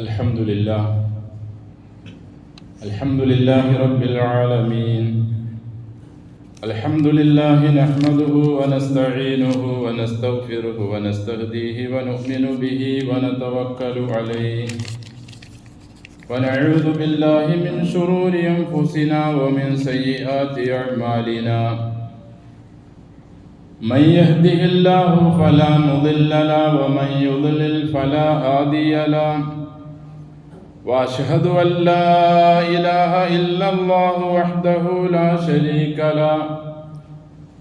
الحمد لله رب العالمين. الحمد لله نحمده ونستعينه ونستغفره ونستهديه ونؤمن به ونتوكل عليه ونعوذ بالله من شرور أنفسنا ومن سيئات أعمالنا. من يهده الله فلا مضل له ومن يضلل فلا هادي له. وأشهد أن لا إله إلا الله وحده لا شريك له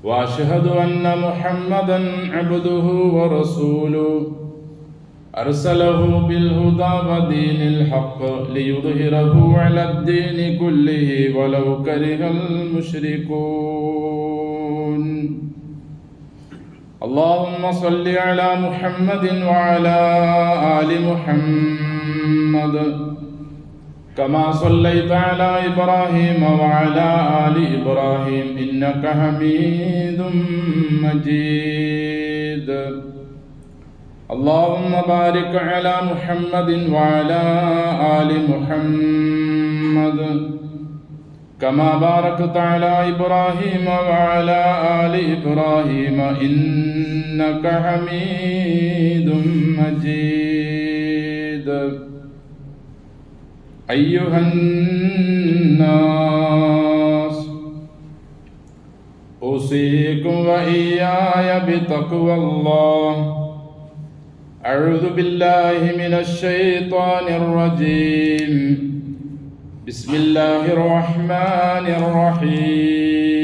وأشهد أن محمدا عبده ورسوله أرسله بالهدى ودين الحق ليظهره على الدين كله ولو كره المشركون. اللهم صل على محمد وعلى آل محمد كما صليت على إبراهيم وعلى آل إبراهيم إنك حميد مجيد. اللهم بارك على محمد وعلى آل محمد كما باركت على إبراهيم وعلى آل إبراهيم إنك حميد مجيد. أيها الناس أوصيكم وإياي بتقوى الله. أعوذ بالله من الشيطان الرجيم. بسم الله الرحمن الرحيم.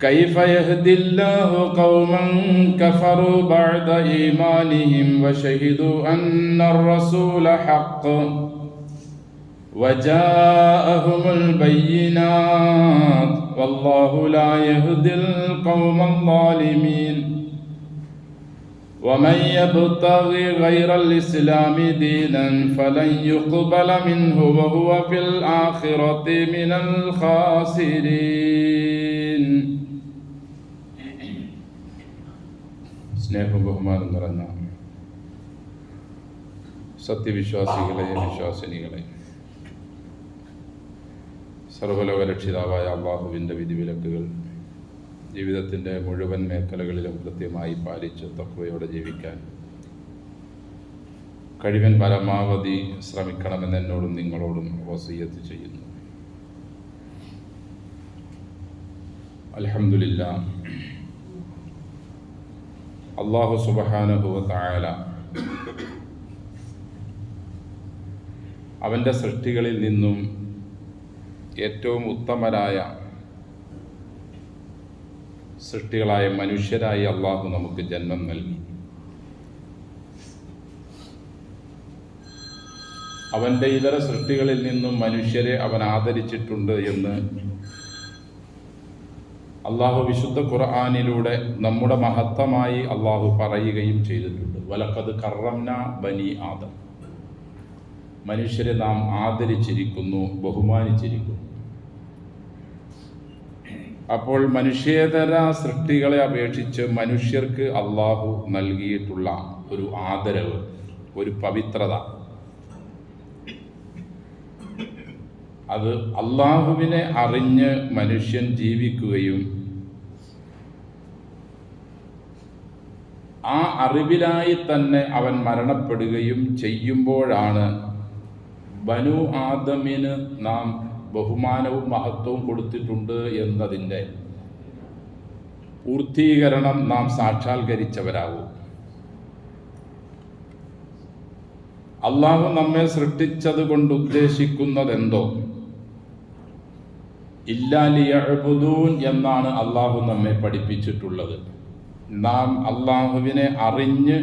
كيف يهدي الله قوما كفروا بعد إيمانهم وشهدوا أن الرسول حق وجاءهم البينات والله لا يهدي القوم الظالمين. ومن يبتغي غير الإسلام دينا فلن يقبل منه وهو في الآخرة من الخاسرين. സ്നേഹവും ബഹുമാനം നിറഞ്ഞ സത്യവിശ്വാസികളെ, വിശ്വാസിനികളെ, സർവ്വലോക രക്ഷിതാവായ അള്ളാഹുവിൻ്റെ വിധിവിലക്കുകൾ ജീവിതത്തിൻ്റെ മുഴുവൻ മേഖലകളിലും കൃത്യമായി പാലിച്ച് തഖ്വയോടെ ജീവിക്കാൻ കഴിവൻ പരമാവധി ശ്രമിക്കണമെന്ന് എന്നോടും നിങ്ങളോടും വസിയ്യത്ത് ചെയ്യുന്നു. അൽഹംദുലില്ലാഹ്, അല്ലാഹു സുബ്ഹാനഹു വ തആല അവൻ്റെ സൃഷ്ടികളിൽ നിന്നും ഏറ്റവും ഉത്തമരായ സൃഷ്ടികളായ മനുഷ്യരായി അള്ളാഹു നമുക്ക് ജന്മം നൽകി. അവൻ്റെ ഇതര സൃഷ്ടികളിൽ നിന്നും മനുഷ്യരെ അവൻ ആദരിച്ചിട്ടുണ്ട് എന്ന് അള്ളാഹു വിശുദ്ധ ഖുർആനിലൂടെ നമ്മുടെ മഹത്വമായി അള്ളാഹു പറയുകയും ചെയ്തിട്ടുണ്ട്. വലഖദ് കറംനാ ബനി ആദം, മനുഷ്യരെ നാം ആദരിച്ചിരിക്കുന്നു, ബഹുമാനിച്ചിരിക്കുന്നു. അപ്പോൾ മനുഷ്യേതര സൃഷ്ടികളെ അപേക്ഷിച്ച് മനുഷ്യർക്ക് അള്ളാഹു നൽകിയിട്ടുള്ള ഒരു ആദരവ്, ഒരു പവിത്രത, അത് അള്ളാഹുവിനെ അറിഞ്ഞ് മനുഷ്യൻ ജീവിക്കുകയും ആ അറിവിലായി തന്നെ അവൻ മരണപ്പെടുകയും ചെയ്യുമ്പോഴാണ് ബനു ആദമിന് നാം ബഹുമാനവും മഹത്വവും കൊടുത്തിട്ടുണ്ട് എന്നതിൻ്റെ പൂർത്തീകരണം നാം സാക്ഷാത്കരിച്ചവരാകും. അള്ളാഹു നമ്മെ സൃഷ്ടിച്ചത് കൊണ്ട് ഉദ്ദേശിക്കുന്നതെന്തോ ഇല്ലാ ലിയഅ്ബുദൂൻ എന്നാണ് അള്ളാഹു നമ്മെ പഠിപ്പിച്ചിട്ടുള്ളത്. നാം അള്ളാഹുവിനെ അറിഞ്ഞ്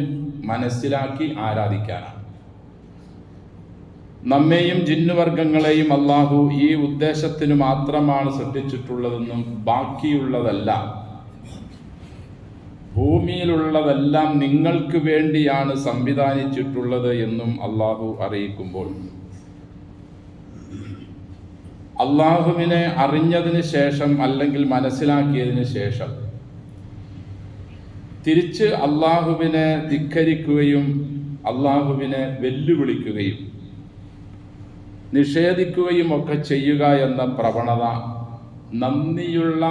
മനസ്സിലാക്കി ആരാധിക്കാനാണ്. നമ്മെയും ജിന്നുവർഗങ്ങളെയും അള്ളാഹു ഈ ഉദ്ദേശത്തിന് മാത്രമാണ് സൃഷ്ടിച്ചിട്ടുള്ളതെന്നും ബാക്കിയുള്ളതെല്ലാം, ഭൂമിയിലുള്ളതെല്ലാം നിങ്ങൾക്ക് വേണ്ടിയാണ് സംവിധാനിച്ചിട്ടുള്ളത് എന്നും അള്ളാഹു അറിയിക്കുമ്പോൾ, അള്ളാഹുവിനെ അറിഞ്ഞതിന് ശേഷം അല്ലെങ്കിൽ മനസ്സിലാക്കിയതിന് ശേഷം തിരിച്ച് അള്ളാഹുവിനെ ധിക്കരിക്കുകയും അള്ളാഹുവിനെ വെല്ലുവിളിക്കുകയും നിഷേധിക്കുകയും ഒക്കെ ചെയ്യുക എന്ന പ്രവണത നന്ദിയുള്ള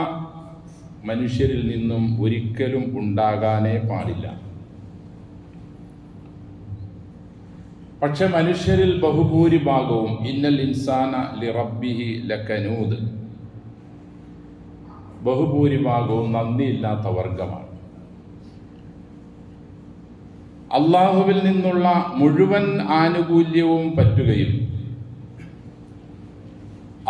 മനുഷ്യരിൽ നിന്നും ഒരിക്കലും ഉണ്ടാകാനേ പാടില്ല. പക്ഷെ മനുഷ്യരിൽ ബഹുഭൂരിഭാഗവും ഇന്നൽ ഇൻസാന ലിറബ്ബിഹി ലകനൂദ്, ബഹുഭൂരിഭാഗവും നന്ദിയില്ലാത്ത വർഗമാണ്. അള്ളാഹുവിൽ നിന്നുള്ള മുഴുവൻ ആനുകൂല്യവും പറ്റുകയും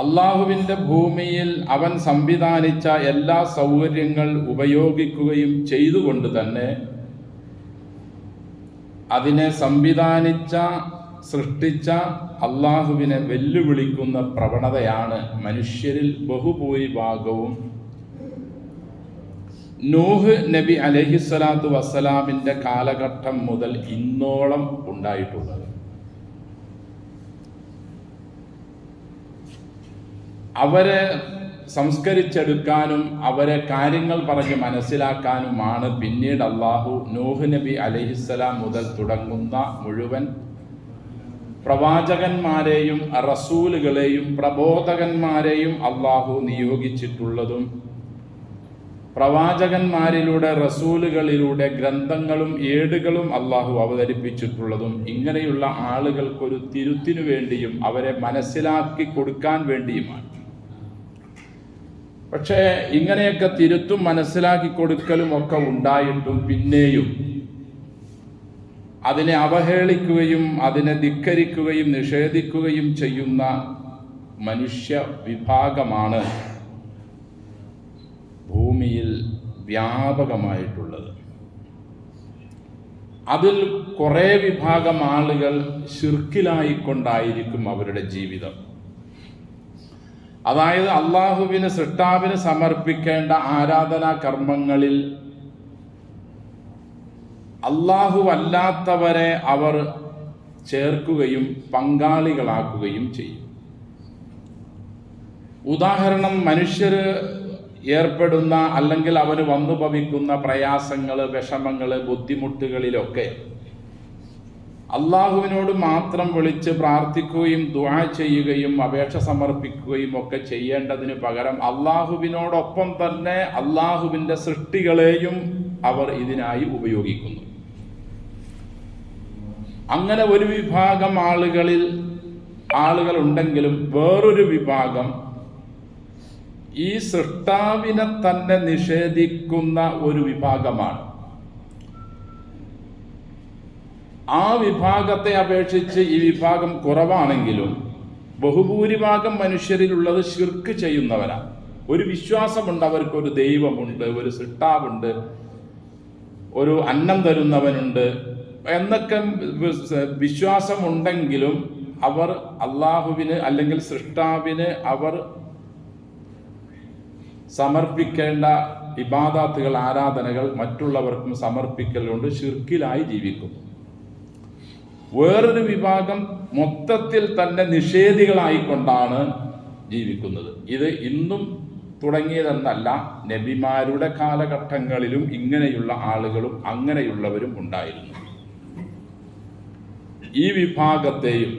അള്ളാഹുവിൻ്റെ ഭൂമിയിൽ അവൻ സംവിധാനിച്ച എല്ലാ സൗകര്യങ്ങൾ ഉപയോഗിക്കുകയും ചെയ്തുകൊണ്ട് തന്നെ അതിനെ സംവിധാനിച്ച സൃഷ്ടിച്ച അള്ളാഹുവിനെ വെല്ലുവിളിക്കുന്ന പ്രവണതയാണ് മനുഷ്യരിൽ ബഹുഭൂരിഭാഗവും നൂഹ് നബി അലൈഹിസ്സലാത്തു വസ്സലാമിൻ്റെ കാലഘട്ടം മുതൽ ഇന്നോളം ഉണ്ടായിട്ടുള്ളത്. അവരെ സംസ്കരിച്ചെടുക്കാനും അവരെ കാര്യങ്ങൾ പറഞ്ഞ് മനസ്സിലാക്കാനുമാണ് പിന്നീട് അള്ളാഹു നൂഹ് നബി അലൈഹിസ്സലാം മുതൽ തുടങ്ങുന്ന മുഴുവൻ പ്രവാചകന്മാരെയും റസൂലുകളെയും പ്രബോധകന്മാരെയും അള്ളാഹു നിയോഗിച്ചിട്ടുള്ളതും പ്രവാചകന്മാരിലൂടെ റസൂലുകളിലൂടെ ഗ്രന്ഥങ്ങളും ഏടുകളും അള്ളാഹു അവതരിപ്പിച്ചിട്ടുള്ളതും ഇങ്ങനെയുള്ള ആളുകൾക്കൊരു തിരുത്തിനു വേണ്ടിയും അവരെ മനസ്സിലാക്കി കൊടുക്കാൻ വേണ്ടിയുമാണ്. പക്ഷേ ഇങ്ങനെയൊക്കെ തിരുത്തും മനസ്സിലാക്കി കൊടുക്കലും ഒക്കെ ഉണ്ടായിട്ടും പിന്നെയും അതിനെ അവഹേളിക്കുകയും അതിനെ ധിക്കരിക്കുകയും നിഷേധിക്കുകയും ചെയ്യുന്ന മനുഷ്യ വിഭാഗമാണ് ഭൂമിയിൽ വ്യാപകമായിട്ടുള്ളത്. അതിൽ കുറേ വിഭാഗം ആളുകൾ ശിർക്കിലായിക്കൊണ്ടായിരിക്കും അവരുടെ ജീവിതം. അതായത് അള്ളാഹുവിന് സൃഷ്ടാവിന് സമർപ്പിക്കേണ്ട ആരാധനാ കർമ്മങ്ങളിൽ അല്ലാത്തവരെ അവർ ചേർക്കുകയും പങ്കാളികളാക്കുകയും ചെയ്യും. ഉദാഹരണം, മനുഷ്യർ ഏർപ്പെടുന്ന അല്ലെങ്കിൽ അവന് വന്നു ഭവിക്കുന്ന പ്രയാസങ്ങൾ, വിഷമങ്ങൾ, ബുദ്ധിമുട്ടുകളിലൊക്കെ അള്ളാഹുവിനോട് മാത്രം വിളിച്ച് പ്രാർത്ഥിക്കുകയും ദുആ ചെയ്യുകയും അപേക്ഷ സമർപ്പിക്കുകയും ഒക്കെ ചെയ്യേണ്ടതിന് പകരം അള്ളാഹുവിനോടൊപ്പം തന്നെ അള്ളാഹുവിൻ്റെ സൃഷ്ടികളെയും അവർ ഇതിനായി ഉപയോഗിക്കുന്നു. അങ്ങനെ ഒരു വിഭാഗം ആളുകളുണ്ടെങ്കിലും വേറൊരു വിഭാഗം ഈ സൃഷ്ടാവിനെ തന്നെ നിഷേധിക്കുന്ന ഒരു വിഭാഗമാണ്. ആ വിഭാഗത്തെ അപേക്ഷിച്ച് ഈ വിഭാഗം കുറവാണെങ്കിലും ബഹുഭൂരിഭാഗം മനുഷ്യരിലുള്ളത് ശിർക്ക് ചെയ്യുന്നവരാണ്. ഒരു വിശ്വാസമുണ്ട്, അവർക്കൊരു ദൈവമുണ്ട്, ഒരു സൃഷ്ടാവുണ്ട്, ഒരു അന്നം തരുന്നവനുണ്ട് എന്നൊക്കെ വിശ്വാസമുണ്ടെങ്കിലും അവർ അള്ളാഹുവിന് അല്ലെങ്കിൽ സൃഷ്ടാവിന് അവർ സമർപ്പിക്കേണ്ട ഇബാദത്തുകൾ, ആരാധനകൾ മറ്റുള്ളവർക്കും സമർപ്പിക്കലുകൊണ്ട് ശിർക്കിലായി ജീവിക്കുന്നു. വേറൊരു വിഭാഗം മൊത്തത്തിൽ തന്നെ നിഷേധികളായിക്കൊണ്ടാണ് ജീവിക്കുന്നത്. ഇത് ഇന്നും തുടങ്ങിയതെന്നല്ല, നബിമാരുടെ കാലഘട്ടങ്ങളിലും ഇങ്ങനെയുള്ള ആളുകളും അങ്ങനെയുള്ളവരും ഉണ്ടായിരുന്നു. ഈ വിഭാഗത്തെയും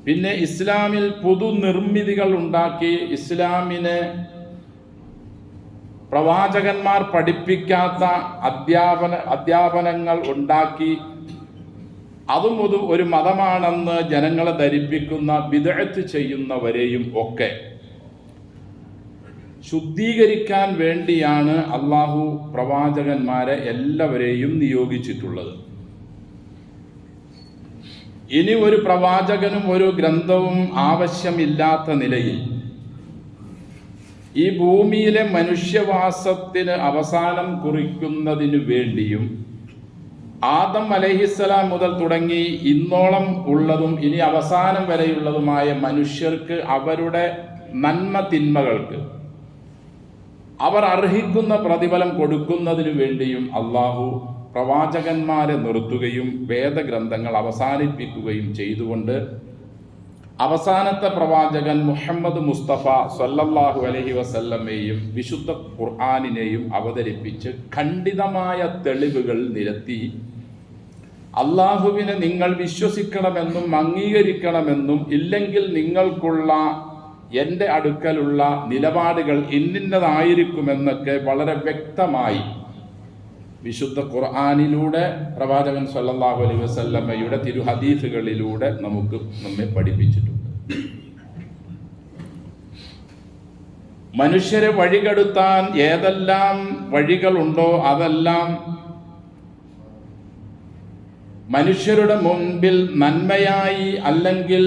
പിന്നെ ഇസ്ലാമിൽ പുതുനിർമ്മിതികൾ ഉണ്ടാക്കി ഇസ്ലാമിനെ പ്രവാചകന്മാർ പഠിപ്പിക്കാത്ത അധ്യാപനങ്ങൾ ഉണ്ടാക്കി അതും ഒരു മതമാണെന്ന് ജനങ്ങളെ ധരിപ്പിക്കുന്ന ബിദ്അത്ത് ചെയ്യുന്നവരെയും ഒക്കെ ശുദ്ധീകരിക്കാൻ വേണ്ടിയാണ് അള്ളാഹു പ്രവാചകന്മാരെ എല്ലാവരെയും നിയോഗിച്ചിട്ടുള്ളത്. ഇനി ഒരു പ്രവാചകനും ഒരു ഗ്രന്ഥവും ആവശ്യമില്ലാത്ത നിലയിൽ ഈ ഭൂമിയിലെ മനുഷ്യവാസത്തിന് അവസാനം കുറിക്കുന്നതിനു വേണ്ടിയും ആദം അലൈഹിസ്സലാം മുതൽ തുടങ്ങി ഇന്നോളം ഉള്ളതും ഇനി അവസാനം വരെയുള്ളതുമായ മനുഷ്യർക്ക് അവരുടെ നന്മ തിന്മകൾക്ക് അവർ അർഹിക്കുന്ന പ്രതിഫലം കൊടുക്കുന്നതിനു വേണ്ടിയും അള്ളാഹു പ്രവാചകന്മാരെ നിർത്തുകയും വേദഗ്രന്ഥങ്ങൾ അവസാനിപ്പിക്കുകയും ചെയ്തുകൊണ്ട് അവസാനത്തെ പ്രവാചകൻ മുഹമ്മദ് മുസ്തഫ സല്ലല്ലാഹു അലൈഹി വസല്ലമയെയും വിശുദ്ധ ഖുർആനിനെയും അവതരിപ്പിച്ച് ഖണ്ഡിതമായ തെളിവുകൾ നിരത്തി അള്ളാഹുവിനെ നിങ്ങൾ വിശ്വസിക്കണമെന്നും അംഗീകരിക്കണമെന്നും, ഇല്ലെങ്കിൽ നിങ്ങൾക്കുള്ള എൻ്റെ അടുക്കലുള്ള നിലപാടുകൾ ഇന്നിന്നതായിരിക്കുമെന്നൊക്കെ വളരെ വ്യക്തമായി വിശുദ്ധ ഖുർആനിലൂടെ പ്രവാചകൻ സല്ലല്ലാഹു അലൈഹി വസല്ലമയുടെ തിരുഹദീസുകളിലൂടെ നമ്മെ പഠിപ്പിച്ചിട്ടുണ്ട്. മനുഷ്യരെ വഴികെടുത്താൻ ഏതെല്ലാം വഴികളുണ്ടോ അതെല്ലാം മനുഷ്യരുടെ മുൻപിൽ നന്മയായി അല്ലെങ്കിൽ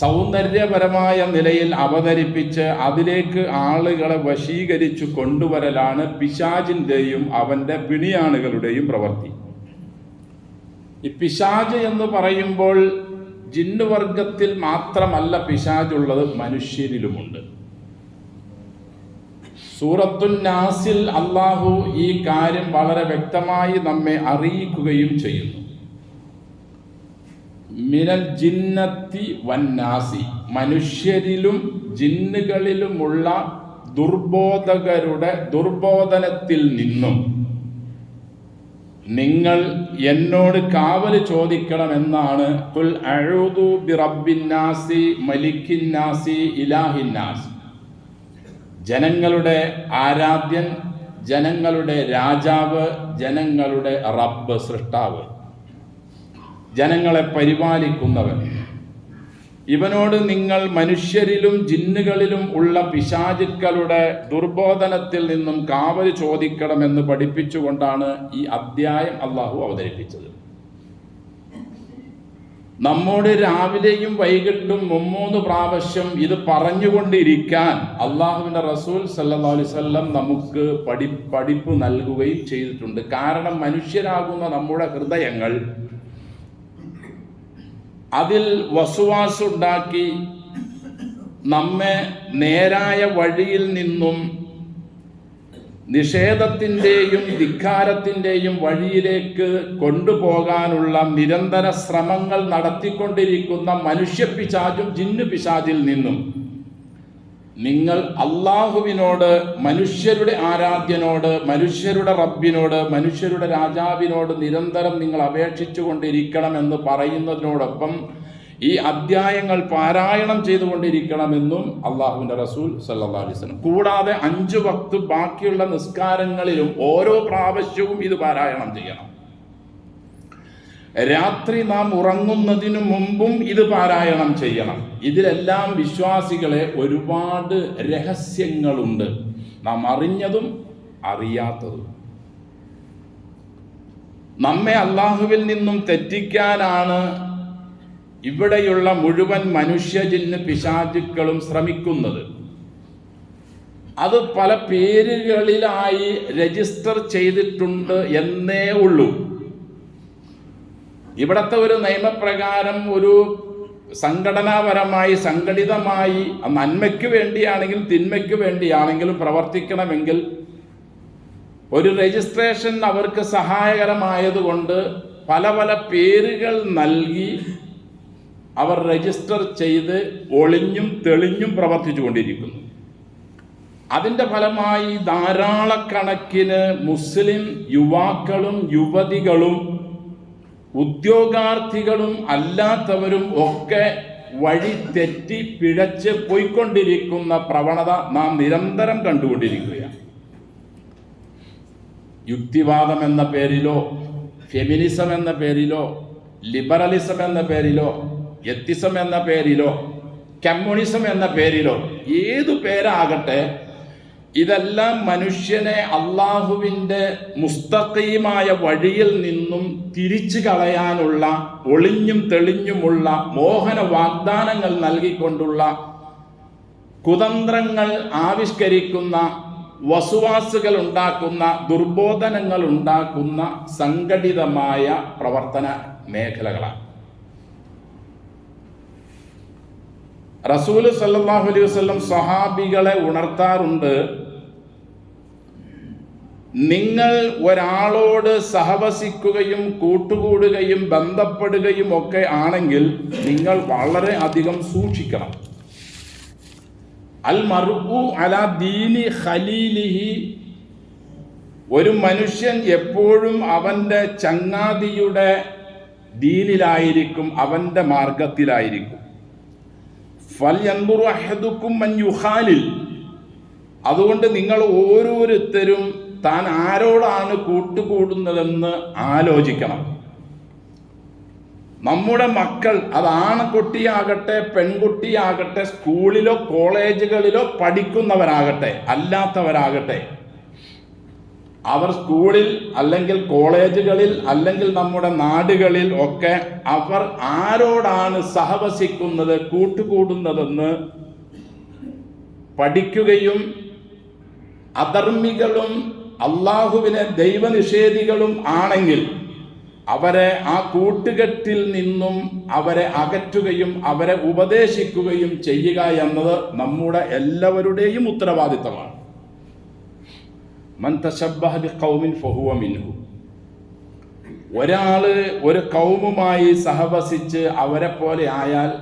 സൗന്ദര്യപരമായ നിലയിൽ അവതരിപ്പിച്ച് അതിലേക്ക് ആളുകളെ വശീകരിച്ചു കൊണ്ടുവരലാണ് പിശാചിൻ്റെയും അവൻ്റെ പിണിയാണുകളുടെയും പ്രവൃത്തി. ഈ പിശാച് എന്ന് പറയുമ്പോൾ ജിന്നുവർഗത്തിൽ മാത്രമല്ല പിശാചുള്ളത്, മനുഷ്യരിലുമുണ്ട്. സൂറത്തുൻ നാസിൽ അള്ളാഹു ഈ കാര്യം വളരെ വ്യക്തമായി നമ്മെ അറിയിക്കുകയും ചെയ്യുന്നു. മിനൽ ജിന്നത്തി വന്നാസി, മനുഷ്യരിലും ജിന്നുകളിലുമുള്ള ദുർബോധകരുടെ ദുർബോധനത്തിൽ നിന്നും നിങ്ങൾ എന്നോട് കാവൽ ചോദിക്കണമെന്നാണ്. ഖുൽ അഊദു ബിറബ്ബിന്നാസി മലിക്കിന്നാസി ഇലാഹിന്നാസ്, ജനങ്ങളുടെ ആരാധ്യൻ, ജനങ്ങളുടെ രാജാവ്, ജനങ്ങളുടെ റബ്ബ്, സൃഷ്ടാവ്, ജനങ്ങളെ പരിപാലിക്കുന്നവൻ, ഇവനോട് നിങ്ങൾ മനുഷ്യരിലും ജിന്നുകളിലും ഉള്ള പിശാചുക്കളുടെ ദുർബോധനത്തിൽ നിന്നും കാവൽ ചോദിക്കണമെന്ന് പഠിപ്പിച്ചുകൊണ്ടാണ് ഈ അധ്യായം അള്ളാഹു അവതരിപ്പിച്ചത്. നമ്മോട് രാവിലെയും വൈകിട്ടും 3 പ്രാവശ്യം ഇത് പറഞ്ഞുകൊണ്ടിരിക്കാൻ അള്ളാഹുവിൻ്റെ റസൂൽ സല്ലല്ലാഹു അലൈഹി വസല്ലം നമുക്ക് പഠിപ്പ് നൽകുകയും ചെയ്തിട്ടുണ്ട്. കാരണം മനുഷ്യരാകുന്ന നമ്മുടെ ഹൃദയങ്ങൾ അതിൽ വസ്വാസുണ്ടാക്കി നമ്മെ നേരായ വഴിയിൽ നിന്നും നിഷേധത്തിൻ്റെയും ധിക്കാരത്തിൻ്റെയും വഴിയിലേക്ക് കൊണ്ടുപോകാനുള്ള നിരന്തര ശ്രമങ്ങൾ നടത്തിക്കൊണ്ടിരിക്കുന്ന മനുഷ്യപിശാചും ജിന്നു പിശാചിൽ നിന്നും നിങ്ങൾ അള്ളാഹുവിനോട്, മനുഷ്യരുടെ ആരാധ്യനോട്, മനുഷ്യരുടെ റബ്ബിനോട്, മനുഷ്യരുടെ രാജാവിനോട് നിരന്തരം നിങ്ങൾ അപേക്ഷിച്ചു കൊണ്ടിരിക്കണമെന്ന് പറയുന്നതിനോടൊപ്പം ഈ അധ്യായങ്ങൾ പാരായണം ചെയ്തുകൊണ്ടിരിക്കണമെന്നും അള്ളാഹുവിൻ്റെ റസൂൽ സല്ലല്ലാഹു അലൈഹി വസല്ലം. കൂടാതെ 5 വക്ത് ബാക്കിയുള്ള നിസ്കാരങ്ങളിലും ഓരോ പ്രാവശ്യവും ഇത് പാരായണം ചെയ്യണം. രാത്രി നാം ഉറങ്ങുന്നതിനു മുമ്പും ഇത് പാരായണം ചെയ്യണം. ഇതിലെല്ലാം വിശ്വാസികളെ ഒരുപാട് രഹസ്യങ്ങളുണ്ട്, നാം അറിഞ്ഞതും അറിയാത്തതും. നമ്മെ അള്ളാഹുവിൽ നിന്നും തെറ്റിക്കാനാണ് ഇവിടെയുള്ള മുഴുവൻ മനുഷ്യ ജിന്ന് പിശാചുക്കളും ശ്രമിക്കുന്നത്. അത് പല പേരുകളിലായി രജിസ്റ്റർ ചെയ്തിട്ടുണ്ട് എന്നേ ഉള്ളൂ. ഇവിടുത്തെ ഒരു നിയമപ്രകാരം ഒരു സംഘടനാപരമായി സംഘടിതമായി നന്മയ്ക്ക് വേണ്ടിയാണെങ്കിലും തിന്മയ്ക്ക് വേണ്ടിയാണെങ്കിലും പ്രവർത്തിക്കണമെങ്കിൽ ഒരു രജിസ്ട്രേഷൻ അവർക്ക് സഹായകരമായതുകൊണ്ട് പല പല പേരുകൾ നൽകി അവർ രജിസ്റ്റർ ചെയ്ത് ഒളിഞ്ഞും തെളിഞ്ഞും പ്രവർത്തിച്ചു കൊണ്ടിരിക്കുന്നു. അതിൻ്റെ ഫലമായി ധാരാളക്കണക്കിന് മുസ്ലിം യുവാക്കളും യുവതികളും ഉദ്യോഗാർത്ഥികളും അല്ലാത്തവരും ഒക്കെ വഴി തെറ്റി പിഴച്ച് പോയിക്കൊണ്ടിരിക്കുന്ന പ്രവണത നാം നിരന്തരം കണ്ടുകൊണ്ടിരിക്കുകയാണ്. യുക്തിവാദം എന്ന പേരിലോ, ഫെമിനിസം എന്ന പേരിലോ, ലിബറലിസം എന്ന പേരിലോ, എത്തിസം എന്ന പേരിലോ, കമ്മ്യൂണിസം എന്ന പേരിലോ, ഏതു പേരാകട്ടെ, ഇതെല്ലാം മനുഷ്യനെ അള്ളാഹുവിൻ്റെ മുസ്തഖീമായ വഴിയിൽ നിന്നും തിരിച്ചു കളയാനുള്ള, ഒളിഞ്ഞും തെളിഞ്ഞുമുള്ള മോഹന വാഗ്ദാനങ്ങൾ നൽകിക്കൊണ്ടുള്ള കുതന്ത്രങ്ങൾ ആവിഷ്കരിക്കുന്ന, വസുവാസുകൾ ഉണ്ടാക്കുന്ന, ദുർബോധനങ്ങൾ ഉണ്ടാക്കുന്ന സംഘടിതമായ പ്രവർത്തന മേഖലകളാണ്. റസൂൽ സല്ലല്ലാഹു അലൈഹി വസല്ലം സ്വഹാബികളെ ഉണർത്താറുണ്ട്, നിങ്ങൾ ഒരാളോട് സഹവസിക്കുകയും കൂട്ടുകൂടുകയും ബന്ധപ്പെടുകയും ഒക്കെ ആണെങ്കിൽ നിങ്ങൾ വളരെ അധികം സൂക്ഷിക്കണം. അൽ മർഉ അലാ ദീനി ഖലീലിഹി ഒരു മനുഷ്യൻ എപ്പോഴും അവൻ്റെ ചങ്ങാതിയുടെ ദീനിലായിരിക്കും, അവൻ്റെ മാർഗത്തിലായിരിക്കും. ഫൽയൻദുറു അഹദുക്കും മൻ യുഖാലിൽ. അതുകൊണ്ട് നിങ്ങൾ ഓരോരുത്തരും താൻ ആരോടാണ് കൂട്ടുകൂടുന്നതെന്ന് ആലോചിക്കണം. നമ്മുടെ മക്കൾ, അത് ആൺകുട്ടിയാകട്ടെ പെൺകുട്ടിയാകട്ടെ, സ്കൂളിലോ കോളേജുകളിലോ പഠിക്കുന്നവരാകട്ടെ അല്ലാത്തവരാകട്ടെ, അവർ സ്കൂളിൽ അല്ലെങ്കിൽ കോളേജുകളിൽ അല്ലെങ്കിൽ നമ്മുടെ നാടുകളിൽ ഒക്കെ അവർ ആരോടാണ് സഹവസിക്കുന്നത്, കൂട്ടുകൂടുന്നതെന്ന് പഠിക്കുകയും അധർമ്മികളും അള്ളാഹുവിനെ ദൈവനിഷേധികളും ആണെങ്കിൽ അവരെ ആ കൂട്ടുകെട്ടിൽ നിന്നും അവരെ അകറ്റുകയും അവരെ ഉപദേശിക്കുകയും ചെയ്യുക എന്നത് നമ്മുടെ എല്ലാവരുടെയും ഉത്തരവാദിത്തമാണ്. മൻ തശബ്ബഹ ബിഖൗമിൻ ഫഹുവ മിൻഹു. ഒരാള് ഒരു കൗമുമായി സഹവസിച്ച് അവരെ പോലെ ആയാൽ,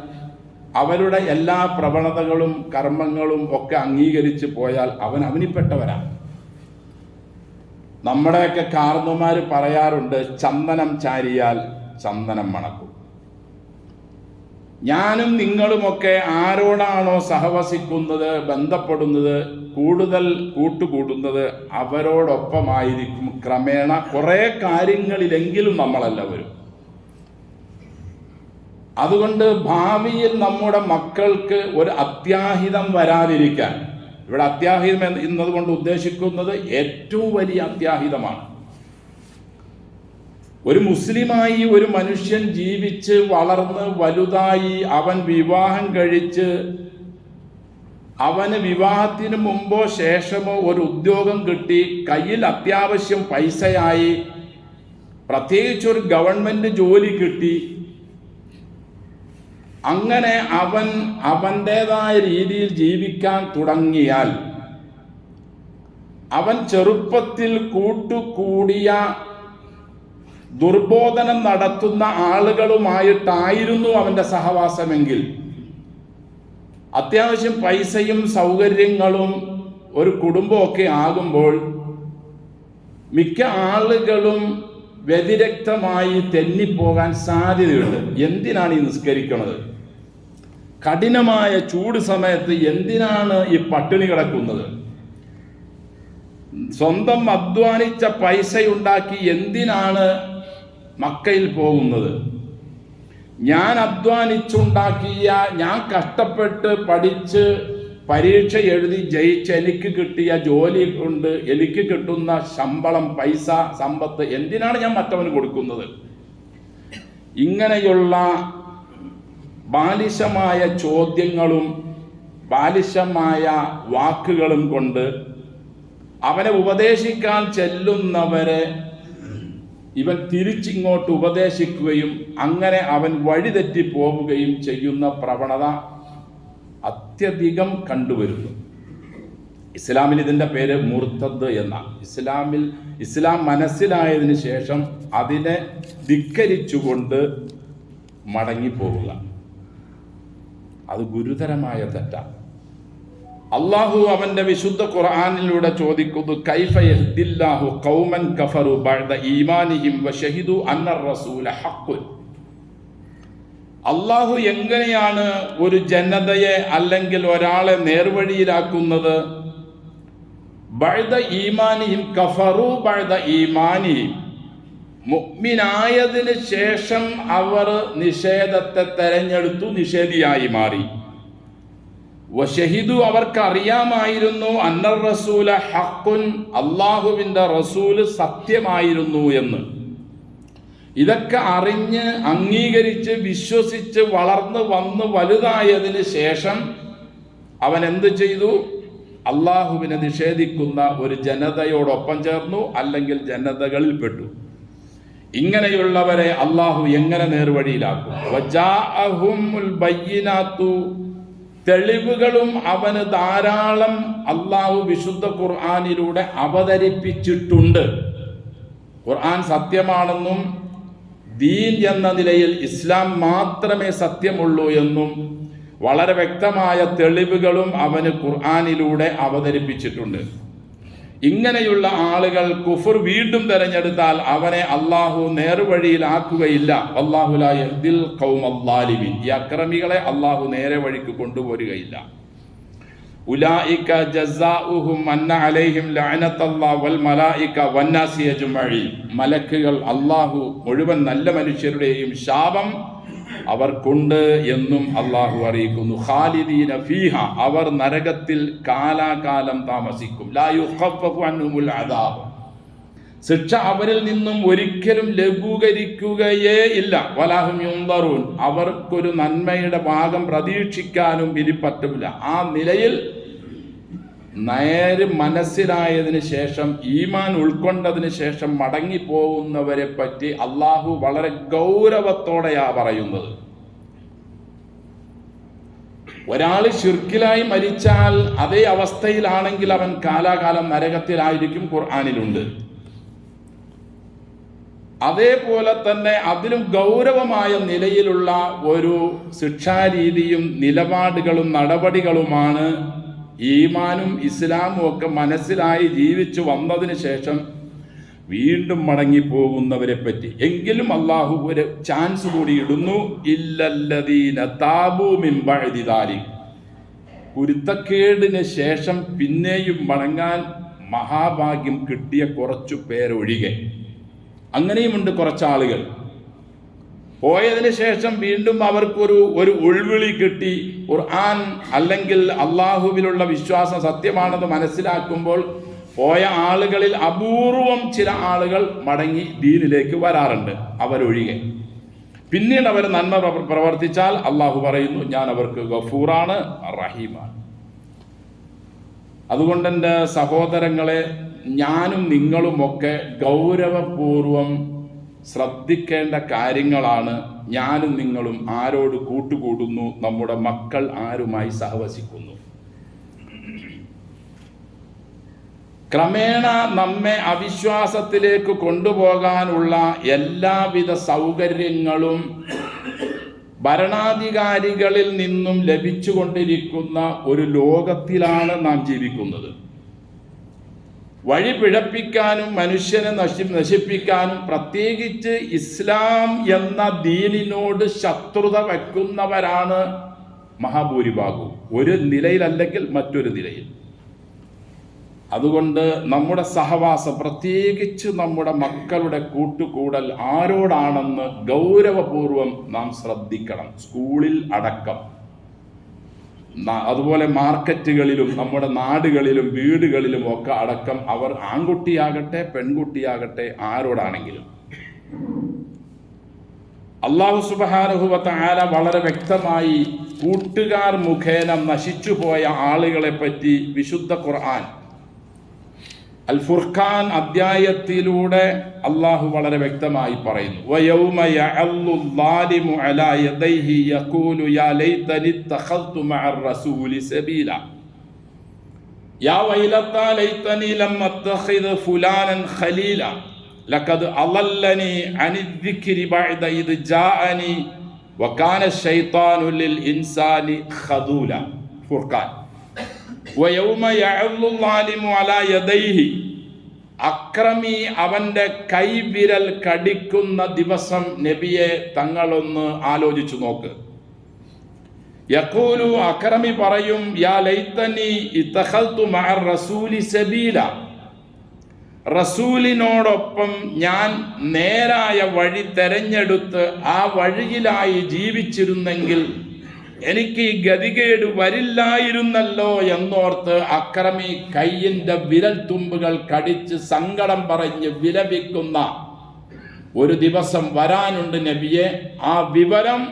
അവരുടെ എല്ലാ പ്രവണതകളും കർമ്മങ്ങളും ഒക്കെ അംഗീകരിച്ച് പോയാൽ അവനിൽപ്പെട്ടവരാണ്. നമ്മുടെയൊക്കെ കാർന്നുമാർ പറയാറുണ്ട്, ചന്ദനം ചാരിയാൽ ചന്ദനം മണക്കും. ഞാനും നിങ്ങളുമൊക്കെ ആരോടാണോ സഹവസിക്കുന്നത്, ബന്ധപ്പെടുന്നത്, കൂടുതൽ കൂട്ടുകൂടുന്നത്, അവരോടൊപ്പമായിരിക്കും ക്രമേണ കുറേ കാര്യങ്ങളിലെങ്കിലും നമ്മളെല്ലാവരും. അതുകൊണ്ട് ഭാവിയിൽ നമ്മുടെ മക്കൾക്ക് ഒരു അത്യാഹിതം വരാതിരിക്കാൻ, ഇവിടെ അത്യാഹിതം എന്നതുകൊണ്ട് ഉദ്ദേശിക്കുന്നത് ഏറ്റവും വലിയ അത്യാഹിതമാണ്. ഒരു മുസ്ലിമായി ഒരു മനുഷ്യൻ ജീവിച്ച് വളർന്ന് വലുതായി അവൻ വിവാഹം കഴിച്ച് അവന് വിവാഹത്തിന് മുമ്പോ ശേഷമോ ഒരു ഉദ്യോഗം കിട്ടി, കയ്യിൽ അത്യാവശ്യം പൈസയായി, പ്രത്യേകിച്ച് ഒരു ഗവൺമെന്റ് ജോലി കിട്ടി, അങ്ങനെ അവൻ അവൻ്റെതായ രീതിയിൽ ജീവിക്കാൻ തുടങ്ങിയാൽ അവൻ ചെറുപ്പത്തിൽ കൂട്ടുകൂടിയ ദുർബോധനം നടത്തുന്ന ആളുകളുമായിട്ടായിരുന്നു അവൻ്റെ സഹവാസമെങ്കിൽ അത്യാവശ്യം പൈസയും സൗകര്യങ്ങളും ഒരു കുടുംബമൊക്കെ ആകുമ്പോൾ മിക്ക ആളുകളും വ്യതിരക്തമായി തെന്നിപ്പോകാൻ സാധ്യതയുണ്ട്. എന്തിനാണ് ഈ നിസ്കരിക്കുന്നത്? കഠിനമായ ചൂട് സമയത്ത് എന്തിനാണ് ഈ പട്ടിണി കിടക്കുന്നത്? സ്വന്തം അധ്വാനിച്ച പൈസയുണ്ടാക്കി എന്തിനാണ് മക്കയിൽ പോകുന്നത്? ഞാൻ അധ്വാനിച്ചുണ്ടാക്കിയ, ഞാൻ കഷ്ടപ്പെട്ട് പഠിച്ച് പരീക്ഷ എഴുതി ജയിച്ച് എനിക്ക് കിട്ടിയ ജോലി കൊണ്ട് എനിക്ക് കിട്ടുന്ന ശമ്പളം, പൈസ, സമ്പത്ത് എന്തിനാണ് ഞാൻ മറ്റവന് കൊടുക്കുന്നത്? ഇങ്ങനെയുള്ള ബാലിശമായ ചോദ്യങ്ങളും ബാലിശമായ വാക്കുകളും കൊണ്ട് അവനെ ഉപദേശിക്കാൻ ചെല്ലുന്നവരെ ഇവൻ തിരിച്ചിങ്ങോട്ട് ഉപദേശിക്കുകയും അങ്ങനെ അവൻ വഴിതെറ്റി പോവുകയും ചെയ്യുന്ന പ്രവണത അത്യധികം കണ്ടുവരുന്നു. ഇസ്ലാമിൽ ഇതിൻ്റെ പേര് മുർത്തദ് എന്നാണ്. ഇസ്ലാം മനസ്സിലായതിനു ശേഷം അതിനെ ധിക്കരിച്ചുകൊണ്ട് മടങ്ങിപ്പോവുക, അത് ഗുരുതരമായ തെറ്റാണ്. അള്ളാഹു അവന്റെ വിശുദ്ധ ഖുർആനിലൂടെ ചോദിക്കുന്നു, കൈഫ യഹ്ദില്ലാഹു ഖൗമൻ കഫറു ബഅദ ഈമാനിഹിം വശഹിദു അന്ന റസൂല ഹഖ്ഖുൻ. അള്ളാഹു എങ്ങനെയാണ് ഒരു ജനതയെ അല്ലെങ്കിൽ ഒരാളെ നേർവഴിയിലാക്കുന്നത്? ബഅദ ഈമാനിഹിം കഫറു ബഅദ ഈമാനിഹിം, മുഅ്മിനായതിന് ശേഷം അവർ നിഷേധത്തെ തെരഞ്ഞെടുത്തു, നിഷേധിയായി മാറി. വശഹിദു, അവർക്കറിയാമായിരുന്നു, അന്നർ റസൂല ഹഖ്ഖുൻ, അള്ളാഹുവിൻ്റെ റസൂല് സത്യമായിരുന്നു എന്ന്. ഇതൊക്കെ അറിഞ്ഞ് അംഗീകരിച്ച് വിശ്വസിച്ച് വളർന്ന് വന്ന് വലുതായതിന് ശേഷം അവൻ എന്ത് ചെയ്തു? അള്ളാഹുവിനെ നിഷേധിക്കുന്ന ഒരു ജനതയോടൊപ്പം ചേർന്നു, അല്ലെങ്കിൽ ജനതകളിൽ പെട്ടു. ഇങ്ങനെയുള്ളവരെ അള്ളാഹു എങ്ങനെ നേർവഴിയിലാക്കും? വജാഅഹുമുൽ ബയ്യിനാത്തു, തെളിവുകളും അവന് ധാരാളം അള്ളാഹു വിശുദ്ധ ഖുർആനിലൂടെ അവതരിപ്പിച്ചിട്ടുണ്ട്. ഖുർആൻ സത്യമാണെന്നും ദീൻ എന്ന നിലയിൽ ഇസ്ലാം മാത്രമേ സത്യമുള്ളൂ എന്നും വളരെ വ്യക്തമായ തെളിവുകളും അവന് ഖുർആനിലൂടെ അവതരിപ്പിച്ചിട്ടുണ്ട്. ഇങ്ങനെയുള്ള ആളുകൾ കുഫർ വീണ്ടും തെരഞ്ഞെടുത്താൽ അവനെ അള്ളാഹു നേർവഴിയിലാക്കുകയില്ല. അല്ലാഹു ലാ യഹ്ദിൽ ഖൗമൽ ളാലിമീൻ. ഈ അക്രമികളെ അള്ളാഹു നേരെ വഴിക്ക് കൊണ്ടുപോരുകയില്ല. ഉലൈക ജസാഉഹും അന്ന അലൈഹിം ലഅനത്തുല്ലാഹി വൽ മലായിക വന്നാസി അജ്മഈൻ. മലക്കുകൾ, അള്ളാഹു മുഴുവൻ നല്ല മനുഷ്യരുടെയും ശാപം അവർക്കുണ്ട് എന്നും അള്ളാഹു അറിയിക്കുന്നു. ഖാലിദീന ഫീഹ, അവർ നരകത്തിൽ കാലാകാലം താമസിക്കും. ലാ യുഖഫഫു അൻഹുൽ അദാബ്, ശിക്ഷ അവരിൽ നിന്നും ഒരിക്കലും ലഘൂകരിക്കുകയേ ഇല്ല. വലാഹും യുൻദറൂൻ, അവർക്കൊരു നന്മയുടെ ഭാഗം പ്രതീക്ഷിക്കാനും ഇനി പറ്റില്ല. ആ നിലയിൽ നേര് മനസ്സിലായതിനു ശേഷം, ഈമാൻ ഉൾക്കൊണ്ടതിന് ശേഷം മടങ്ങിപ്പോകുന്നവരെ പറ്റി അള്ളാഹു വളരെ ഗൗരവത്തോടെയാ പറയുന്നത്. ഒരാൾ ശിർക്കിലായി മരിച്ചാൽ അതേ അവസ്ഥയിലാണെങ്കിൽ അവൻ കാലാകാലം നരകത്തിലായിരിക്കും, ഖുർആനിലുണ്ട്. അതേപോലെ തന്നെ അതിലും ഗൗരവമായ നിലയിലുള്ള ഒരു ശിക്ഷാരീതിയും നിലപാടുകളും നടപടികളുമാണ് ഈമാനും ഇസ്ലാമും ഒക്കെ മനസ്സിലായി ജീവിച്ചു വന്നതിന് ശേഷം വീണ്ടും മടങ്ങിപ്പോകുന്നവരെ പറ്റി. എങ്കിലും അള്ളാഹു ഒരു ചാൻസ് കൂടി ഇടുന്നു. ഇല്ലല്ലദീന താബൂ മിൻ ബഅദി ദാലിക്, കുരുത്തക്കേടിന് ശേഷം പിന്നെയും മടങ്ങാൻ മഹാഭാഗ്യം കിട്ടിയ കുറച്ചു പേരൊഴികെ. അങ്ങനെയുമുണ്ട് കുറച്ചാളുകൾ. പോയതിനു ശേഷം വീണ്ടും അവർക്കൊരു ഉൾവിളി കിട്ടി. ഖുർആൻ അല്ലെങ്കിൽ അള്ളാഹുവിലുള്ള വിശ്വാസം സത്യമാണെന്ന് മനസ്സിലാക്കുമ്പോൾ പോയ ആളുകളിൽ അപൂർവം ചില ആളുകൾ മടങ്ങി ദീനിലേക്ക് വരാറുണ്ട്, അവരൊഴികെ. പിന്നീട് അവർ നന്മ പ്രവർത്തിച്ചാൽ അള്ളാഹു പറയുന്നു, ഞാൻ അവർക്ക് ഗഫൂറാണ്, റഹീമാണ്. അതുകൊണ്ട് എൻ്റെ സഹോദരങ്ങളെ, ഞാനും നിങ്ങളുമൊക്കെ ഗൗരവപൂർവം ശ്രദ്ധിക്കേണ്ട കാര്യങ്ങളാണ്. ഞാനും നിങ്ങളും ആരോട് കൂട്ടുകൂടുന്നു, നമ്മുടെ മക്കൾ ആരുമായി സഹവസിക്കുന്നു. ക്രമേണ നമ്മെ അവിശ്വാസത്തിലേക്ക് കൊണ്ടുപോകാനുള്ള എല്ലാവിധ സൗകര്യങ്ങളും ഭരണാധികാരികളിൽ നിന്നും ലഭിച്ചുകൊണ്ടിരിക്കുന്ന ഒരു ലോകത്തിലാണ് നാം ജീവിക്കുന്നത്. വഴി പിഴപ്പിക്കാനും മനുഷ്യനെ നശിപ്പിക്കാനും, പ്രത്യേകിച്ച് ഇസ്ലാം എന്ന ദീനിനോട് ശത്രുത വെക്കുന്നവരാണ് മഹാഭൂരിഭാഗവും, ഒരു നിലയിലല്ലെങ്കിൽ മറ്റൊരു നിലയിൽ. അതുകൊണ്ട് നമ്മുടെ സഹവാസം, പ്രത്യേകിച്ച് നമ്മുടെ മക്കളുടെ കൂട്ടുകൂടൽ ആരോടാണെന്ന് ഗൗരവപൂർവം നാം ശ്രദ്ധിക്കണം. സ്കൂളിൽ അടക്കം, അതുപോലെ മാർക്കറ്റുകളിലും നമ്മുടെ നാടുകളിലും വീടുകളിലും ഒക്കെ അടക്കം, അവർ ആൺകുട്ടിയാകട്ടെ പെൺകുട്ടിയാകട്ടെ ആരോടാണെങ്കിലും. അല്ലാഹു സുബ്ഹാനഹു വ തആല വളരെ വ്യക്തമായി കൂട്ടുകാർ മുഖേന നശിച്ചുപോയ ആളുകളെ പറ്റി വിശുദ്ധ ഖുർആൻ അൽ ഫുർഖാൻ അധ്യായത്തിലൂടെ അള്ളാഹു വളരെ വ്യക്തമായി പറയുന്നു. വയൗമ യഅല്ലു ളാലിമു അലാ യദൈഹി യഖൂലു യാ ലൈതനി ഇത്തഖൽതു മഅർ റസൂലി സബീല യാ വൈലത്താ ലൈതനി ലം അത്തഖിദ് ഫുലാനൻ ഖലീല ലഖദ് അളല്ലനി അനി ദിക്രി ബഅദ ഇദ് ജാഅനി വകാന ശൈത്താനു ലിൽ ഇൻസാനി ഖദൂല. ഫുർഖാൻ. വയൗമ യഅല്ലു ളാലിമു അലാ യദൈഹി, അക്രമി അവന്റെ കൈവിരൽ കടിക്കുന്ന ദിവസം നബിയെ തങ്ങളൊന്ന് ആലോചിച്ചു നോക്ക്. യഖൂലു, അക്രമി പറയും, യാ ലൈതനി ഇത്തഖൽതു മഅർ റസൂലി സബീല, റസൂലിനോടൊപ്പം ഞാൻ നേരായ വഴി തെരഞ്ഞെടുത്ത് ആ വഴിയിലായി ജീവിച്ചിരുന്നെങ്കിൽ എനിക്ക് ഈ ഗതികേട് വരില്ലായിരുന്നല്ലോ എന്നോർത്ത് അക്രമി കയ്യിൻ്റെ വിരൽ തുമ്പുകൾ കടിച്ച് സങ്കടം പറഞ്ഞ് വിലപിക്കുന്ന ഒരു ദിവസം വരാനുണ്ട് നബിയെ. ആ വിവരം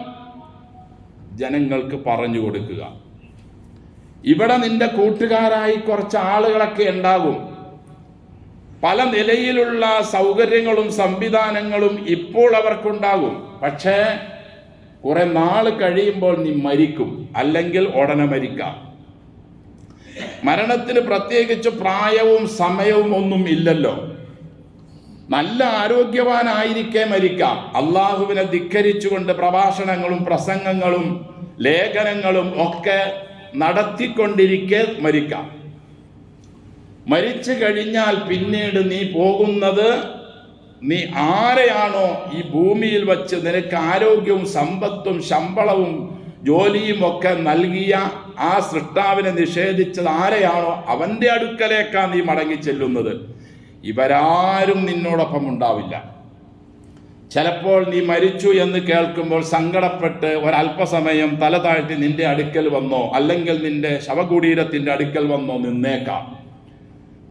ജനങ്ങൾക്ക് പറഞ്ഞു കൊടുക്കുക. ഇവിടെ നിന്റെ കൂട്ടുകാരായി കുറച്ച് ആളുകളൊക്കെ ഉണ്ടാകും. പല നിലയിലുള്ള സൗകര്യങ്ങളും സംവിധാനങ്ങളും ഇപ്പോൾ അവർക്കുണ്ടാകും. പക്ഷേ കുറെ നാൾ കഴിയുമ്പോൾ നീ മരിക്കും, അല്ലെങ്കിൽ ഉടനെ മരിക്കാം. മരണത്തിന് പ്രത്യേകിച്ച് പ്രായവും സമയവും ഒന്നും ഇല്ലല്ലോ. നല്ല ആരോഗ്യവാനായിരിക്കെ മരിക്കാം. അള്ളാഹുവിനെ ധിക്കരിച്ചുകൊണ്ട് പ്രഭാഷണങ്ങളും പ്രസംഗങ്ങളും ലേഖനങ്ങളും ഒക്കെ നടത്തിക്കൊണ്ടിരിക്കെ മരിക്കാം. മരിച്ചു കഴിഞ്ഞാൽ പിന്നീട് നീ പോകുന്നത്, നീ ആരെയാണോ ഈ ഭൂമിയിൽ വച്ച് നിനക്ക് ആരോഗ്യവും സമ്പത്തും ശമ്പളവും ജോലിയും ഒക്കെ നൽകിയ ആ സൃഷ്ടാവിനെ നിഷേധിച്ചത് ആരെയാണോ അവൻ്റെ അടുക്കലേക്കാണ് നീ മടങ്ങി ചെല്ലുന്നത്. ഇവരാരും നിന്നോടൊപ്പം ഉണ്ടാവില്ല. ചിലപ്പോൾ നീ മരിച്ചു എന്ന് കേൾക്കുമ്പോൾ സങ്കടപ്പെട്ട് ഒരല്പസമയം തല താഴ്ത്തി നിന്റെ അടുക്കൽ വന്നോ അല്ലെങ്കിൽ നിന്റെ ശവകുടീരത്തിൻ്റെ അടുക്കൽ വന്നോ നിന്നേക്കാം.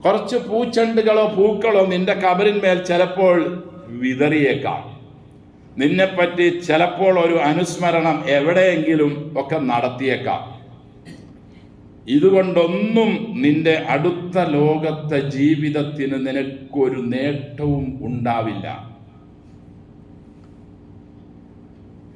കുറച്ച് പൂച്ചെണ്ടുകളോ പൂക്കളോ നിന്റെ കബറിന്മേൽ ചിലപ്പോൾ വിതറിയേക്കാം. നിന്നെപ്പറ്റി ചിലപ്പോൾ ഒരു അനുസ്മരണം എവിടെയെങ്കിലും ഒക്കെ നടത്തിയേക്കാം. ഇതുകൊണ്ടൊന്നും നിന്റെ അടുത്ത ലോകത്തെ ജീവിതത്തിന് നിനക്കൊരു നേട്ടവും ഉണ്ടാവില്ല.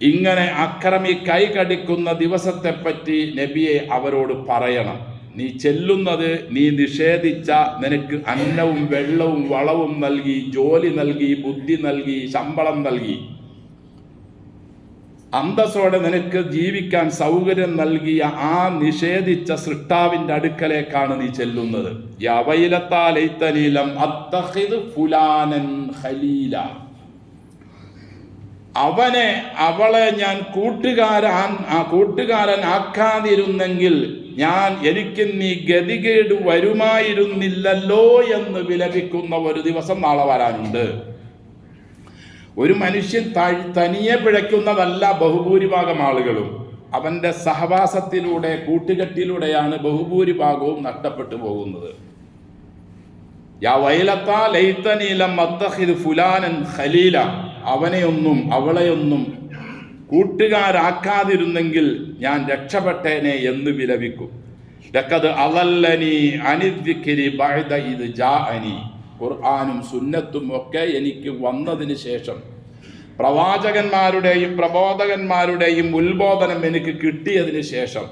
ഇങ്ങനെ അക്രമി കൈ കടിക്കുന്ന ദിവസത്തെപ്പറ്റി നബിയെ അവരോട് പറയണം. നീ ചെല്ലുന്നത് നീ നിഷേധിച്ച, നിനക്ക് അന്നവും വെള്ളവും വളവും നൽകി, ജോലി നൽകി, ബുദ്ധി നൽകി, ശമ്പളം നൽകി, അന്തസ്സോടെ നിനക്ക് ജീവിക്കാൻ സൗകര്യം നൽകിയ ആ നിഷേധിച്ച സൃഷ്ടാവിൻ്റെ അടുക്കലേക്കാണ് നീ ചെല്ലുന്നത്. യാ വൈലത്താ ലൈതനീ ലം അത്തഖിദ് ഫുലാനൻ ഖലീല. അവളെ ഞാൻ കൂട്ടുകാരൻ ആക്കാതിരുന്നെങ്കിൽ എനിക്ക് നീ ഗതികേട് വരുമായിരുന്നില്ലല്ലോ എന്ന് വിലപിക്കുന്ന ഒരു ദിവസം നാളെ വരാനുണ്ട്. ഒരു മനുഷ്യൻ തനിയെ പിഴയ്ക്കുന്നതല്ല ബഹുഭൂരിഭാഗം ആളുകളും. അവന്റെ സഹവാസത്തിലൂടെ, കൂട്ടുകെട്ടിലൂടെയാണ് ബഹുഭൂരിഭാഗവും നഷ്ടപ്പെട്ടു പോകുന്നത്. യാ വൈലത്താ ലൈതനീ ലം അത്തഖിദ് ഫുലാനൻ ഖലീല. അവളെയൊന്നും കൂട്ടുകാരാക്കാതിരുന്നെങ്കിൽ ഞാൻ രക്ഷപ്പെട്ടേനെ എന്ന് വിലപിക്കും. ലഖദ് അളല്ലനി അനിദ്ദിക്രി ബഅദ ഇദ് ജാഅനി. ഖുർആനും സുന്നത്തും ഒക്കെ എനിക്ക് വന്നതിന് ശേഷം, പ്രവാചകന്മാരുടെയും പ്രബോധകന്മാരുടെയും ഉത്ബോധനം എനിക്ക് കിട്ടിയതിന് ശേഷം,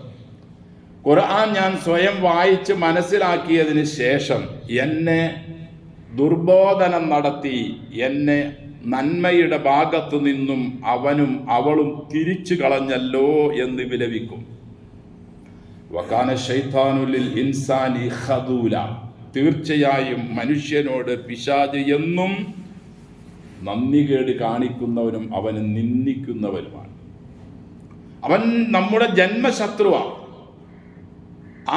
ഖുർആൻ ഞാൻ സ്വയം വായിച്ച് മനസ്സിലാക്കിയതിന് ശേഷം എന്നെ ദുർബോധനം നടത്തി എന്നെ നന്മയുടെ ഭാഗത്തു നിന്നും അവനും അവളും തിരിച്ചു കളഞ്ഞല്ലോ എന്ന് വിലപിക്കും. വകാന ശൈത്താനു ലിൽ ഇൻസാനി ഖദൂല. തീർച്ചയായും മനുഷ്യനോട് പിശാച് എന്നും നന്ദികേട് കാണിക്കുന്നവനും അവന് നിന്ദിക്കുന്നവനുമാണ്. അവൻ നമ്മുടെ ജന്മശത്രുവാണ്.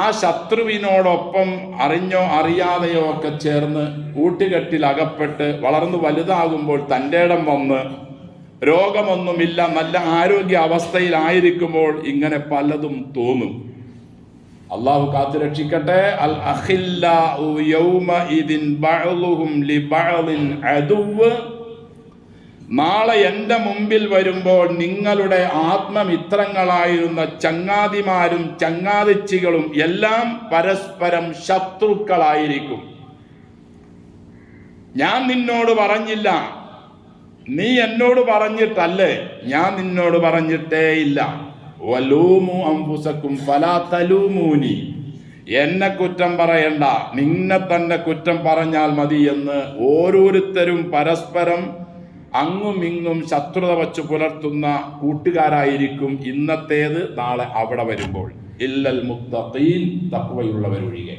ആ ശത്രുവിനോടൊപ്പം അറിഞ്ഞോ അറിയാതെയോ ഒക്കെ ചേർന്ന് കൂട്ടുകെട്ടിൽ അകപ്പെട്ട് വളർന്നു വലുതാകുമ്പോൾ തൻ്റെ ഇടം വന്ന് രോഗമൊന്നുമില്ല, നല്ല ആരോഗ്യ അവസ്ഥയിലായിരിക്കുമ്പോൾ ഇങ്ങനെ പലതും തോന്നും. അള്ളാഹു കാത്തുരക്ഷിക്കട്ടെ. അൽ അഖില്ലാഉ യൗമഇദിൻ ബഅ്ളുഹും ലിബഅ്ളിൻ അദുവ്വ്. നാളെ എൻ്റെ മുമ്പിൽ വരുമ്പോൾ നിങ്ങളുടെ ആത്മമിത്രങ്ങളായിരുന്ന ചങ്ങാതിമാരും ചങ്ങാതിച്ചികളും എല്ലാം പരസ്പരം ശത്രുക്കളായിരിക്കും. ഞാൻ നിന്നോട് പറഞ്ഞില്ല, നീ എന്നോട് പറഞ്ഞിട്ടല്ലേ, ഞാൻ നിന്നോട് പറഞ്ഞിട്ടേ ഇല്ല. വലൂമു അംഫുസക്കും ഫലാ തലൂമൂനി. എന്നെ കുറ്റം പറയണ്ട, നിന്നെ തന്നെ കുറ്റം പറഞ്ഞാൽ മതി എന്ന് ഓരോരുത്തരും പരസ്പരം അങ്ങും ഇങ്ങും ശത്രുത വച്ച് പുലർത്തുന്ന കൂട്ടുകാരായിരിക്കും ഇന്നത്തേത് നാളെ അവിടെ വരുമ്പോൾ. ഇല്ലൽ മുത്തഖീൻ, തഖ്വയുള്ളവരൊഴികെ.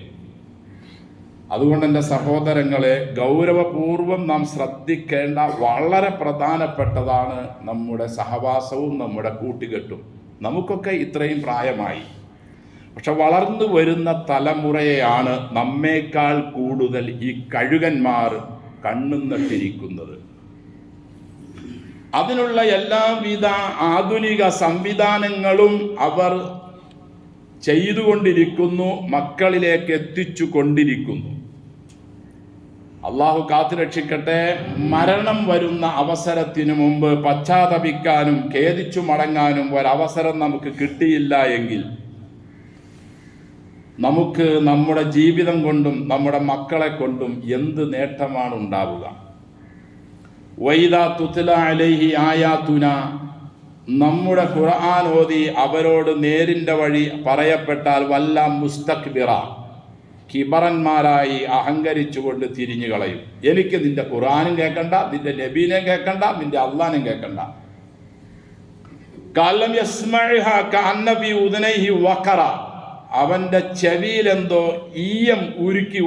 അതുകൊണ്ട് എൻ്റെ സഹോദരങ്ങളെ, ഗൗരവപൂർവം നാം ശ്രദ്ധിക്കേണ്ട വളരെ പ്രധാനപ്പെട്ടതാണ് നമ്മുടെ സഹവാസവും നമ്മുടെ കൂട്ടുകെട്ടും. നമുക്കൊക്കെ ഇത്രയും പ്രായമായി, പക്ഷെ വളർന്നു വരുന്ന തലമുറയെയാണ് നമ്മേക്കാൾ കൂടുതൽ ഈ കഴുകന്മാർ കണ്ണുനട്ടിരിക്കുന്നത്. അതിനുള്ള എല്ലാവിധ ആധുനിക സംവിധാനങ്ങളും അവർ ചെയ്തുകൊണ്ടിരിക്കുന്നു, മക്കളിലേക്ക് എത്തിച്ചു കൊണ്ടിരിക്കുന്നു. അള്ളാഹു കാത്തുരക്ഷിക്കട്ടെ. മരണം വരുന്ന അവസരത്തിനു മുമ്പ് പശ്ചാത്തപിക്കാനും ഖേദിച്ചു മടങ്ങാനും ഒരവസരം നമുക്ക് കിട്ടിയില്ല എങ്കിൽ നമുക്ക് നമ്മുടെ ജീവിതം കൊണ്ടും നമ്മുടെ മക്കളെ കൊണ്ടും എന്ത് നേട്ടമാണ് ഉണ്ടാവുക? വൈദാ തുത്ല അലൈഹി ആയാതുന. നമ്മുടെ ഖുർആൻ ഓതി അവരോട് നേരിൻ്റെ വഴി പറയപ്പെട്ടാൽ വല്ല മുസ്തക്ബിറ, കിബറന്മാരായി അഹങ്കരിച്ചുകൊണ്ട് തിരിഞ്ഞു കളയും. എനിക്ക് നിന്റെ ഖുർആനും കേൾക്കണ്ട, നിന്റെ നബീനെ കേൾക്കണ്ട, നിന്റെ അള്ളാനും കേൾക്കണ്ട. കലം യസ്മഅഹ കഅന്ന ഫീ ഉദനൈഹി വഖറ. അവൻ്റെ ചെവിയിലെന്തോ ഈയം ഉരുക്കി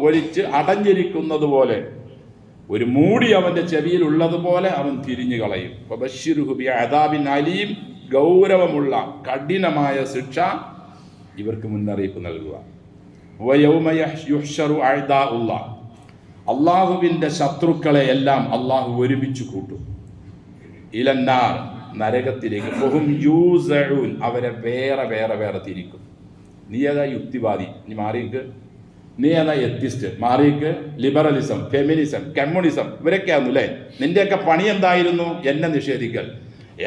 ഒഴിച്ച് അടഞ്ഞിരിക്കുന്നത് പോലെ, ഒരു മൂടി അവൻ്റെ ചെവിയിൽ ഉള്ളതുപോലെ അവൻ തിരിഞ്ഞു കളയും. ഫബശ്ശിറുഹു ബിഅദാബിൻ അലീം, ഗൗരവമുള്ള കഠിനമായ ശിക്ഷ ഇവർക്ക് മുന്നറിയിപ്പ് നൽകുക. വയൗമ യുഹ്ശറു അഅദാഉല്ലാഹ്, അള്ളാഹുവിൻ്റെ ശത്രുക്കളെ എല്ലാം അള്ളാഹു ഒരുമിച്ച് കൂട്ടും. ഇലന്നാർ, നരകത്തിലേക്ക്. ഫഹും യൂസഊൻ, അവരെ വേറെ വേറെ വേറെ തിരിക്കും. നീ ഏതാ യുക്തിവാദി, നീ മാറിക്ക്. നീ ഏതാ എത്തിസ്റ്റ്, മാറിക്ക്. ലിബറലിസം, ഫെമിനിസം, കമ്മ്യൂണിസം, ഇവരൊക്കെയായിരുന്നു അല്ലേ? നിന്റെയൊക്കെ പണി എന്തായിരുന്നു? എന്നെ നിഷേധിക്കൽ.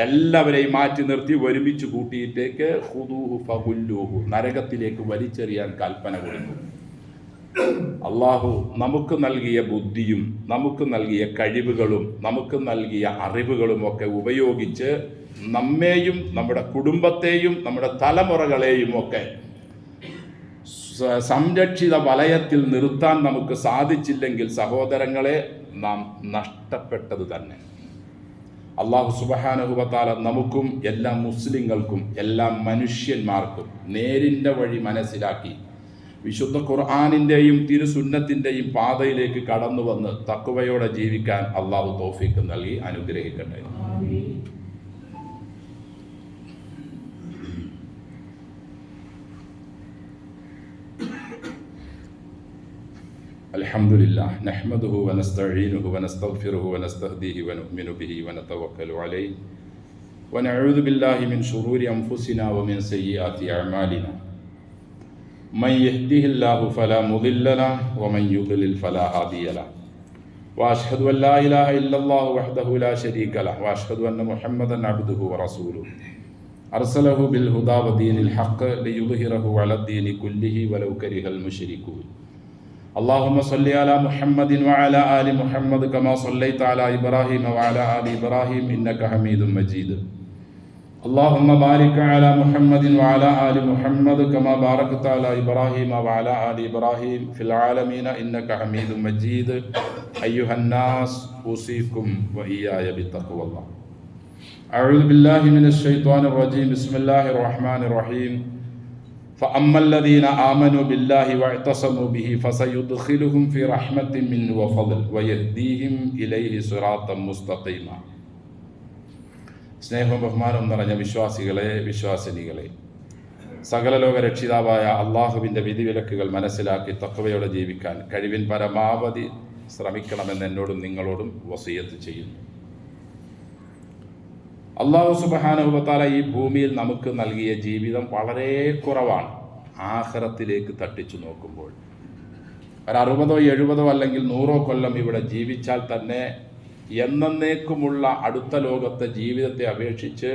എല്ലാവരെയും മാറ്റി നിർത്തി ഒരുമിച്ച് കൂട്ടിയിട്ടേക്ക് ഖുദൂഹു ഫഗുല്ലൂഹു, നരകത്തിലേക്ക് വലിച്ചെറിയാൻ കൽപ്പന കൊടുക്കും. അള്ളാഹു നമുക്ക് നൽകിയ ബുദ്ധിയും നമുക്ക് നൽകിയ കഴിവുകളും നമുക്ക് നൽകിയ അറിവുകളും ഒക്കെ ഉപയോഗിച്ച് നമ്മെയും നമ്മുടെ കുടുംബത്തെയും നമ്മുടെ തലമുറകളെയും ഒക്കെ സംരക്ഷിത വലയത്തിൽ നിർത്താൻ നമുക്ക് സാധിച്ചില്ലെങ്കിൽ സഹോദരങ്ങളെ, നാം നഷ്ടപ്പെട്ടത് തന്നെ. അള്ളാഹു സുബ്ഹാനഹു വ തആല നമുക്കും എല്ലാ മുസ്ലിങ്ങൾക്കും എല്ലാ മനുഷ്യന്മാർക്കും നേരിൻ്റെ വഴി മനസ്സിലാക്കി വിശുദ്ധ ഖുർആനിൻ്റെയും തിരുസുന്നത്തിൻ്റെയും പാതയിലേക്ക് കടന്നു വന്ന് തഖ്വയോടെ ജീവിക്കാൻ അള്ളാഹു തൗഫീഖ് നൽകി അനുഗ്രഹിക്കട്ടെ. അൽഹംദുലില്ലാഹ് നഹ്മദുഹു വനസ്തഈനുഹു വനസ്തഗ്ഫിറുഹു വനസ്തഹ്ദീഹി വനുഅ്മിനു ബിഹി വനതവക്കലു അലൈഹി വനഊദു ബില്ലാഹി മിൻ ശുറൂരി അൻഫുസിനാ വമിൻ സയ്യിആതി അഅ്മാലിനാ മൻ യഹ്ദിഹില്ലാഹു ഫലാ മുദില്ല ലഹു വമൻ യുദ്ലിൽ ഫലാ ഹാദിയ ലഹു വഅശ്ഹദു അൻ ലാ ഇലാഹ ഇല്ലല്ലാഹു വഹ്ദഹു ലാ ശരീക ലഹു വഅശ്ഹദു അന്ന മുഹമ്മദൻ അബ്ദുഹു വറസൂലുഹു അർസലഹു ബിൽ ഹുദാ വദീനിൽ ഹഖ് ലിയുദ്ഹിറഹു അലദ്ദീനി കുല്ലിഹി വലൗ കരിഹൽ മുശ്രികൂൻ. اللهم صل على محمد وعلى آل محمد كما صليت على إبراهيم وعلى آل إبراهيم إنك حميد مجيد. اللهم بارك على محمد وعلى آل محمد كما باركت على إبراهيم وعلى آل إبراهيم في العالمين إنك حميد مجيد. أيها الناس أوصيكم وإياي بتقوى الله. أعوذ بالله من الشيطان الرجيم. بسم الله الرحمن الرحيم. فأما الذين آمنوا بالله واعتصموا به فسيدخلهم في رحمة منه وفضل ويهديهم إليه صراطا مستقيما. സ്നേഹവും ബഹുമാനവും നിറഞ്ഞ വിശ്വാസികളെ, വിശ്വാസിനികളെ, സകല ലോക രക്ഷിതാവായ അള്ളാഹുവിൻ്റെ വിധിവിലക്കുകൾ മനസ്സിലാക്കി തഖ്വയോടെ ജീവിക്കാൻ കഴിവിൻ പരമാവധി ശ്രമിക്കണമെന്ന് എന്നോടും നിങ്ങളോടും വസിയത്ത് ചെയ്യുന്നു. അള്ളാഹു സുബ്ഹാനഹു വ തആല ഈ ഭൂമിയിൽ നമുക്ക് നൽകിയ ജീവിതം വളരെ കുറവാണ്. ആഖിറത്തിലേക്ക് തട്ടിച്ചു നോക്കുമ്പോൾ ഒരു 60 70 അല്ലെങ്കിൽ 100 കൊല്ലം ഇവിടെ ജീവിച്ചാൽ തന്നെ എന്നേക്കുമുള്ള അടുത്ത ലോകത്തെ ജീവിതത്തെ അപേക്ഷിച്ച്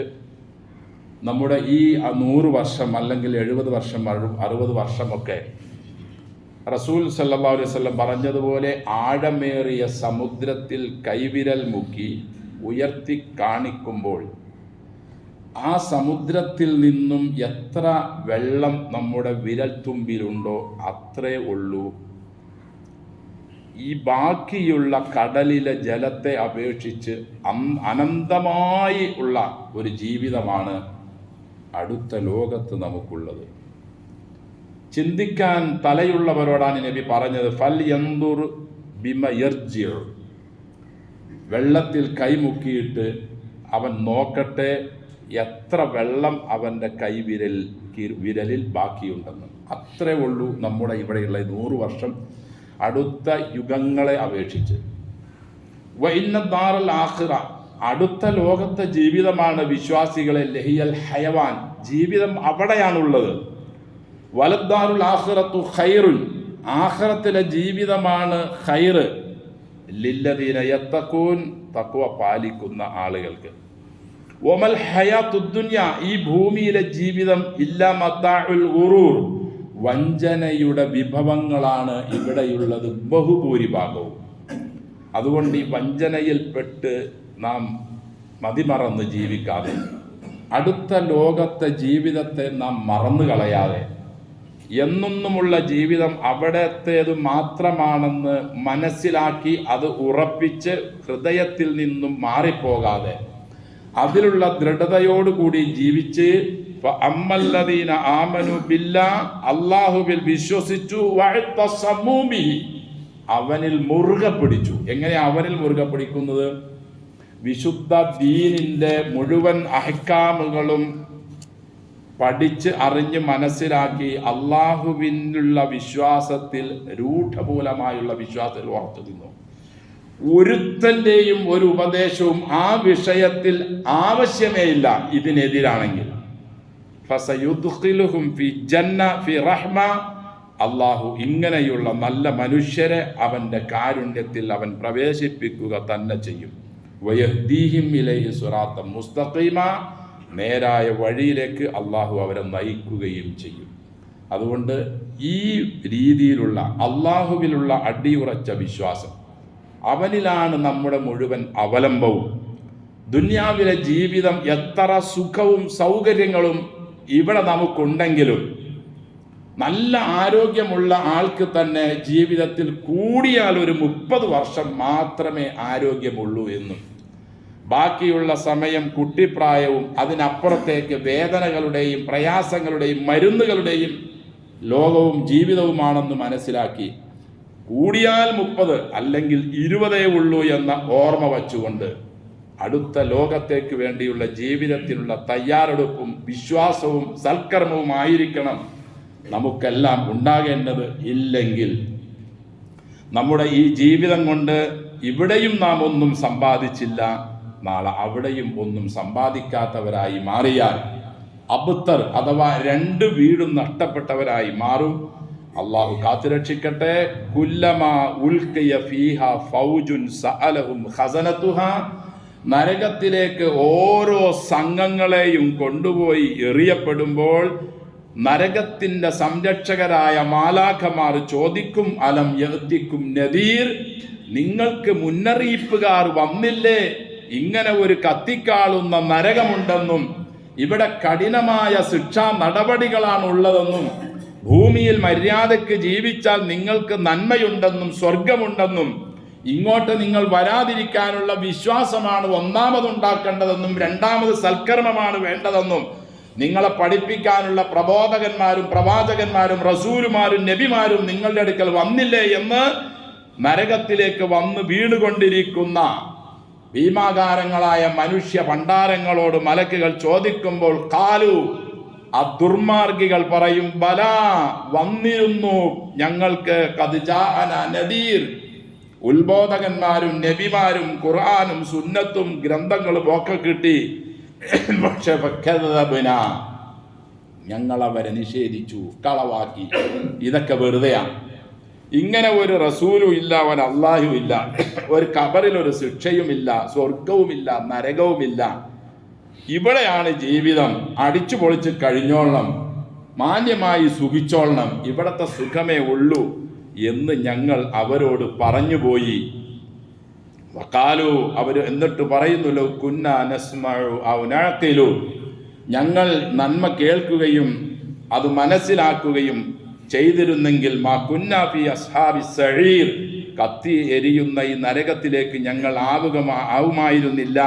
നമ്മുടെ ഈ 100 വർഷം അല്ലെങ്കിൽ 70 വർഷം 60 വർഷമൊക്കെ റസൂൽ സല്ലല്ലാഹു അലൈഹി വസല്ലം പറഞ്ഞതുപോലെ ആഴമേറിയ സമുദ്രത്തിൽ കൈവിരൽ മുക്കി ഉയർത്തി കാണിക്കുമ്പോൾ ആ സമുദ്രത്തിൽ നിന്നും എത്ര വെള്ളം നമ്മുടെ വിരൽ തുമ്പിലുണ്ടോ അത്രേ ഉള്ളൂ ഈ ബാക്കിയുള്ള കടലിലെ ജലത്തെ അപേക്ഷിച്ച് അനന്തമായി ഉള്ള ഒരു ജീവിതമാണ് അടുത്ത ലോകത്ത് നമുക്കുള്ളത്. ചിന്തിക്കാൻ തലയുള്ളവരോടാണ് നബി പറഞ്ഞത്, ഫൽ യൻദുർ ബിമ യർജിഉ, വെള്ളത്തിൽ കൈമുക്കിയിട്ട് അവൻ നോക്കട്ടെ എത്ര വെള്ളം അവൻ്റെ വിരലിൽ ബാക്കിയുണ്ടെന്ന്. അത്രേ ഉള്ളൂ നമ്മുടെ ഇവിടെയുള്ള 100 വർഷം അടുത്ത യുഗങ്ങളെ അപേക്ഷിച്ച്. വഇന്ന ദാറൽ ആഖിറ, അടുത്ത ലോകത്തെ ജീവിതമാണ് വിശ്വാസികളെ ലഹിയൽ ഹയവാൻ, ജീവിതം അവിടെയാണുള്ളത്. വലദ്ദാറുൽ ആഖിറത്തു ഖൈറുൻ, ആഖിറത്തിലെ ജീവിതമാണ് ഖൈറ് ലില്ലദീന യത്തഖൂൻ, തഖ്വ പാലിക്കുന്ന ആളുകൾക്ക്. വമൽ ഹയാത്തുദ് ദുനിയ, ഈ ഭൂമിയിലെ ജീവിതം ഇല്ലാ മതാഉൽ ഗുറൂർ, വഞ്ചനയുടെ വിഭവങ്ങളാണ് ഇവിടെയുള്ളത് ബഹുഭൂരിഭാഗവും. അതുകൊണ്ട് ഈ വഞ്ചനയിൽപ്പെട്ട് നാം മതിമറന്ന് ജീവിക്കാതെ, അടുത്ത ലോകത്തെ ജീവിതത്തെ നാം മറന്നു കളയാതെ, എന്നെന്നുമുള്ള ജീവിതം അവിടത്തേത് മാത്രമാണെന്ന് മനസ്സിലാക്കി അത് ഉറപ്പിച്ച് ഹൃദയത്തിൽ നിന്നും മാറിപ്പോകാതെ അതിലുള്ള ദൃഢതയോടുകൂടി ജീവിച്ച് ഫഅമ്മല്ലദീന ആമനു ബില്ലാഹ്, അല്ലാഹുവിൽ വിശ്വസിച്ചു, വഅതസമൂ ബിഹി, അവനിൽ മുറുകെ പിടിച്ചു. എങ്ങനെയാ അവനിൽ മുറുകെ പിടിക്കുന്നത്? വിശുദ്ധ ദീനിന്റെ മുഴുവൻ അഹ്കാമുകളും പഠിച്ച് അറിഞ്ഞ് മനസ്സിലാക്കി അള്ളാഹുവിനുള്ള വിശ്വാസത്തിൽ, രൂഢമൂലമായുള്ള വിശ്വാസത്തിൽ ഉറച്ചു നിന്നു. ഒരുത്തന്റെയും ഒരു ഉപദേശവും ആ വിഷയത്തിൽ ആവശ്യമേ ഇല്ല ഇതിനെതിരാണെങ്കിൽ. ഫസയുദ്ഖിലുഹും ഫി ജന്ന ഫി റഹ്മ, അള്ളാഹു ഇങ്ങനെയുള്ള നല്ല മനുഷ്യരെ അവന്റെ കാരുണ്യത്തിൽ അവൻ പ്രവേശിപ്പിക്കുക തന്നെ ചെയ്യും. വയഹ്ദീഹിം ഇലൈഹി സിറാത്തൻ മുസ്തഖീമ, നേരായ വഴിയിലേക്ക് അള്ളാഹു അവരെ നയിക്കുകയും ചെയ്യും. അതുകൊണ്ട് ഈ രീതിയിലുള്ള അള്ളാഹുവിലുള്ള അടിയുറച്ച വിശ്വാസം, അവനിലാണ് നമ്മുടെ മുഴുവൻ അവലംബവും. ദുനിയാവിലെ ജീവിതം എത്ര സുഖവും സൗകര്യങ്ങളും ഇവിടെ നമുക്കുണ്ടെങ്കിലും നല്ല ആരോഗ്യമുള്ള ആൾക്ക് തന്നെ ജീവിതത്തിൽ കൂടിയാൽ ഒരു 30 വർഷം മാത്രമേ ആരോഗ്യമുള്ളൂ എന്നും, ബാക്കിയുള്ള സമയം കുട്ടിപ്രായവും അതിനപ്പുറത്തേക്ക് വേദനകളുടെയും പ്രയാസങ്ങളുടെയും മരുന്നുകളുടെയും ലോകവും ജീവിതവുമാണെന്ന് മനസ്സിലാക്കി കൂടിയാൽ 30 അല്ലെങ്കിൽ 20 ഉള്ളൂ എന്ന ഓർമ്മ വച്ചുകൊണ്ട് അടുത്ത ലോകത്തേക്ക് വേണ്ടിയുള്ള ജീവിതത്തിനുള്ള തയ്യാറെടുപ്പും വിശ്വാസവും സൽക്കർമ്മവും ആയിരിക്കണം നമുക്കെല്ലാം ഉണ്ടാകേണ്ടത്. ഇല്ലെങ്കിൽ നമ്മുടെ ഈ ജീവിതം കൊണ്ട് ഇവിടെയും നാം ഒന്നും സമ്പാദിച്ചില്ല, നാളെ അവിടെയും ഒന്നും സമ്പാദിക്കാത്തവരായി മാറിയാൽ അബ്തർ അഥവാ 2 വീടും നഷ്ടപ്പെട്ടവരായി മാറും. അള്ളാഹു കാത്തുരക്ഷിക്കട്ടെ. കുല്ലമാ ഉൽഖിയ ഫീഹ ഫൗജുൻ സഅലഹും ഖസനതുഹാ, നരകത്തിലേക്ക് ഓരോ സംഘങ്ങളെയും കൊണ്ടുപോയി എറിയപ്പെടുമ്പോൾ നരകത്തിന്റെ സംരക്ഷകരായ മാലാഖമാർ ചോദിക്കും, അലം യഅ്തിക്കും നദീർ, നിങ്ങൾക്ക് മുന്നറിയിപ്പുകാർ വന്നില്ലേ ഇങ്ങനെ ഒരു കത്തിക്കാളുന്ന നരകമുണ്ടെന്നും ഇവിടെ കഠിനമായ ശിക്ഷാ നടപടികളാണ് ഉള്ളതെന്നും ഭൂമിയിൽ മര്യാദയ്ക്ക് ജീവിച്ചാൽ നിങ്ങൾക്ക് നന്മയുണ്ടെന്നും സ്വർഗമുണ്ടെന്നും ഇങ്ങോട്ട് നിങ്ങൾ വരാതിരിക്കാനുള്ള വിശ്വാസമാണ് ഒന്നാമതുണ്ടാക്കേണ്ടതെന്നും രണ്ടാമത് സൽക്കർമ്മമാണ് വേണ്ടതെന്നും നിങ്ങളെ പഠിപ്പിക്കാനുള്ള പ്രബോധകന്മാരും പ്രവാചകന്മാരും റസൂലുമാരും നബിമാരും നിങ്ങളുടെ അടുക്കൽ വന്നില്ലേ എന്ന് നരകത്തിലേക്ക് വന്ന് വീണുകൊണ്ടിരിക്കുന്ന ഭീമാകാരങ്ങളായ മനുഷ്യ ഭണ്ഡാരങ്ങളോട് മലക്കുകൾ ചോദിക്കുമ്പോൾ കാലു, ആ ദുർമാർഗികൾ പറയും, ബലാ, വന്നിരുന്നു ഞങ്ങൾക്ക്, ഖദ് ജാഅന നദീർ, ഉത്ബോധകന്മാരും നബിമാരും ഖുർആനും സുന്നത്തും ഗ്രന്ഥങ്ങളും ഒക്കെ കിട്ടി, പക്ഷെ ഞങ്ങൾ അവരെ നിഷേധിച്ചു, കളവാക്കി. ഇതൊക്കെ വെറുതെയാണ്. ഇങ്ങനെ ഒരു റസൂലും ഇല്ല, ഒരു അള്ളാഹും ഇല്ല, ഒരു ഖബറിൽ ഒരു ശിക്ഷയുമില്ല, സ്വർഗവുമില്ല, നരകവുമില്ല. ഇവിടെയാണ് ജീവിതം. അടിച്ചു പൊളിച്ച് കഴിഞ്ഞോളണം, മാന്യമായി സുഖിച്ചോളണം, ഇവിടത്തെ സുഖമേ ഉള്ളൂ എന്ന് ഞങ്ങൾ അവരോട് പറഞ്ഞുപോയി. വഖാലു, അവർ എന്നിട്ട് പറയുന്നു, കുന്നാ നസ്മഉ ഔ നഅഖിലു, ഞങ്ങൾ നന്മ കേൾക്കുകയും അത് മനസ്സിലാക്കുകയും ചെയ്തിരുന്നെങ്കിൽ മാ കുന്നാ ഫി അസ്ഹാബി സഈർ, കത്തി എരിയുന്ന ഈ നരകത്തിലേക്ക് ഞങ്ങൾ ആവുമായിരുന്നില്ല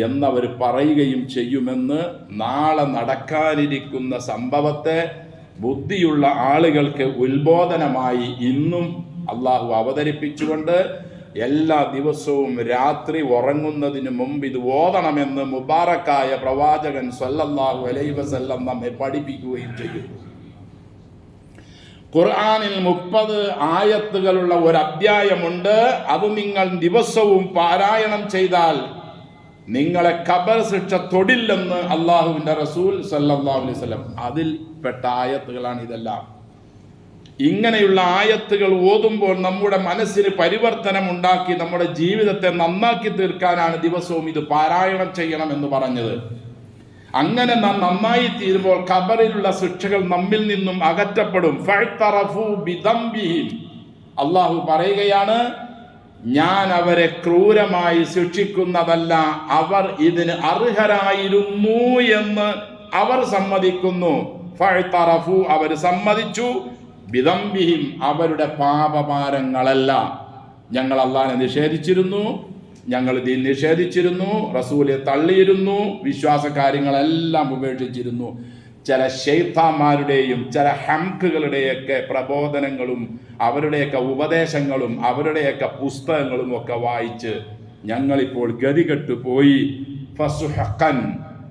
എന്നവർ പറയുകയും ചെയ്യുമെന്ന് നാളെ നടക്കാനിരിക്കുന്ന സംഭവത്തെ ബുദ്ധിയുള്ള ആളുകൾക്ക് ഉത്ബോധനമായി ഇന്നും അള്ളാഹു അവതരിപ്പിച്ചുകൊണ്ട് എല്ലാ ദിവസവും രാത്രി ഉറങ്ങുന്നതിന് മുമ്പ് ഇത് ഓതണമെന്ന് മുബാറക്കായ പ്രവാചകൻ സ്വല്ലല്ലാഹു അലൈഹി വസല്ലം നമ്മെ പഠിപ്പിക്കുകയും ചെയ്യുന്നു. ഖുർആനിൽ 30 ആയത്തുകളുള്ള ഒരു അധ്യായമുണ്ട്. അത് നിങ്ങൾ ദിവസവും പാരായണം ചെയ്താൽ നിങ്ങളെ ഖബർ ശിക്ഷ തൊടില്ലെന്ന് അള്ളാഹുവിന്റെ റസൂൽ സല്ലല്ലാഹു അലൈഹി വസല്ലം. അതിൽ പെട്ട ആയത്തുകളാണ് ഇതെല്ലാം. ഇങ്ങനെയുള്ള ആയത്തുകൾ ഓതുമ്പോൾ നമ്മുടെ മനസ്സിന് പരിവർത്തനം ഉണ്ടാക്കി നമ്മുടെ ജീവിതത്തെ നന്നാക്കി തീർക്കാനാണ് ദിവസവും ഇത് പാരായണം ചെയ്യണം എന്ന് പറഞ്ഞത്. അങ്ങനെ നാം നന്നായി തീരുമ്പോൾ ഖബറിലുള്ള ശിക്ഷകൾ നമ്മിൽ നിന്നും അകറ്റപ്പെടും. ഫഅ്തറഫു ബിദംബിഹിം, അള്ളാഹു പറയുകയാണ്, ഞാൻ അവരെ ക്രൂരമായി ശിക്ഷിക്കുന്നതല്ല, അവർ ഇതിന് അർഹരായിരുന്നു എന്ന് അവർ സമ്മതിക്കുന്നു. ഫഅ്തറഫു, അവർ സമ്മതിച്ചു, ബിദംബിഹിം, അവരുടെ പാപഭാരങ്ങളല്ല. ഞങ്ങൾ അള്ളാഹനെ നിഷേധിച്ചിരുന്നു, ഞങ്ങൾ ദീൻ നിഷേധിച്ചിരുന്നു, റസൂലെ തള്ളിയിരുന്നു, വിശ്വാസ കാര്യങ്ങളെല്ലാം ഉപേക്ഷിച്ചിരുന്നു. ചില ശൈത്താന്മാരുടെയും ചില ഹംക്കുകളുടെയൊക്കെ പ്രബോധനങ്ങളും അവരുടെയൊക്കെ ഉപദേശങ്ങളും അവരുടെയൊക്കെ പുസ്തകങ്ങളും ഒക്കെ വായിച്ച് ഞങ്ങളിപ്പോൾ ഗതികെട്ടു പോയി. ഫസുഹഖൻ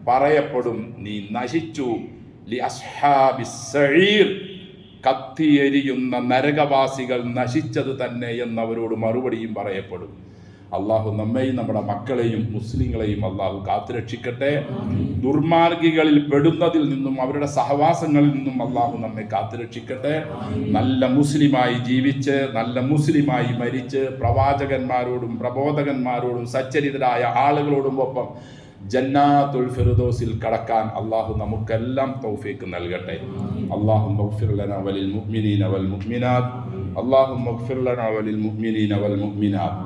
പറയപ്പെടും, നീ നശിച്ചു. ലി അസ്ഹാബിസ് സഈർ, കത്തിയെരിയുന്ന നരകവാസികൾ നശിച്ചത് തന്നെ എന്നവരോട് മറുപടിയും പറയപ്പെടും. അള്ളാഹു നമ്മെയും നമ്മുടെ മക്കളെയും മുസ്ലിങ്ങളെയും അള്ളാഹു കാത്തുരക്ഷിക്കട്ടെ. ദുർമാർഗികളിൽ പെടുന്നതിൽ നിന്നും അവരുടെ സഹവാസങ്ങളിൽ നിന്നും അള്ളാഹു നമ്മെ കാത്തുരക്ഷിക്കട്ടെ. നല്ല മുസ്ലിമായി ജീവിച്ച് നല്ല മുസ്ലിമായി മരിച്ച് പ്രവാചകന്മാരോടും പ്രബോധകന്മാരോടും സച്ചരിതരായ ആളുകളോടും ഒപ്പം ജന്നാത്തുൽ ഫിർദൗസിൽ കടക്കാൻ അള്ളാഹു നമുക്കെല്ലാം തൗഫീഖ് നൽകട്ടെ. അല്ലാഹുമ്മ ഗ്ഫിർ ലനാ വലിൽ മുഅ്മിനീന വൽ മുഅ്മിനാത്ത്. അല്ലാഹുമ്മ ഗ്ഫിർ ലനാ വലിൽ മുഅ്മിനീന വൽ മുഅ്മിനാത്ത്.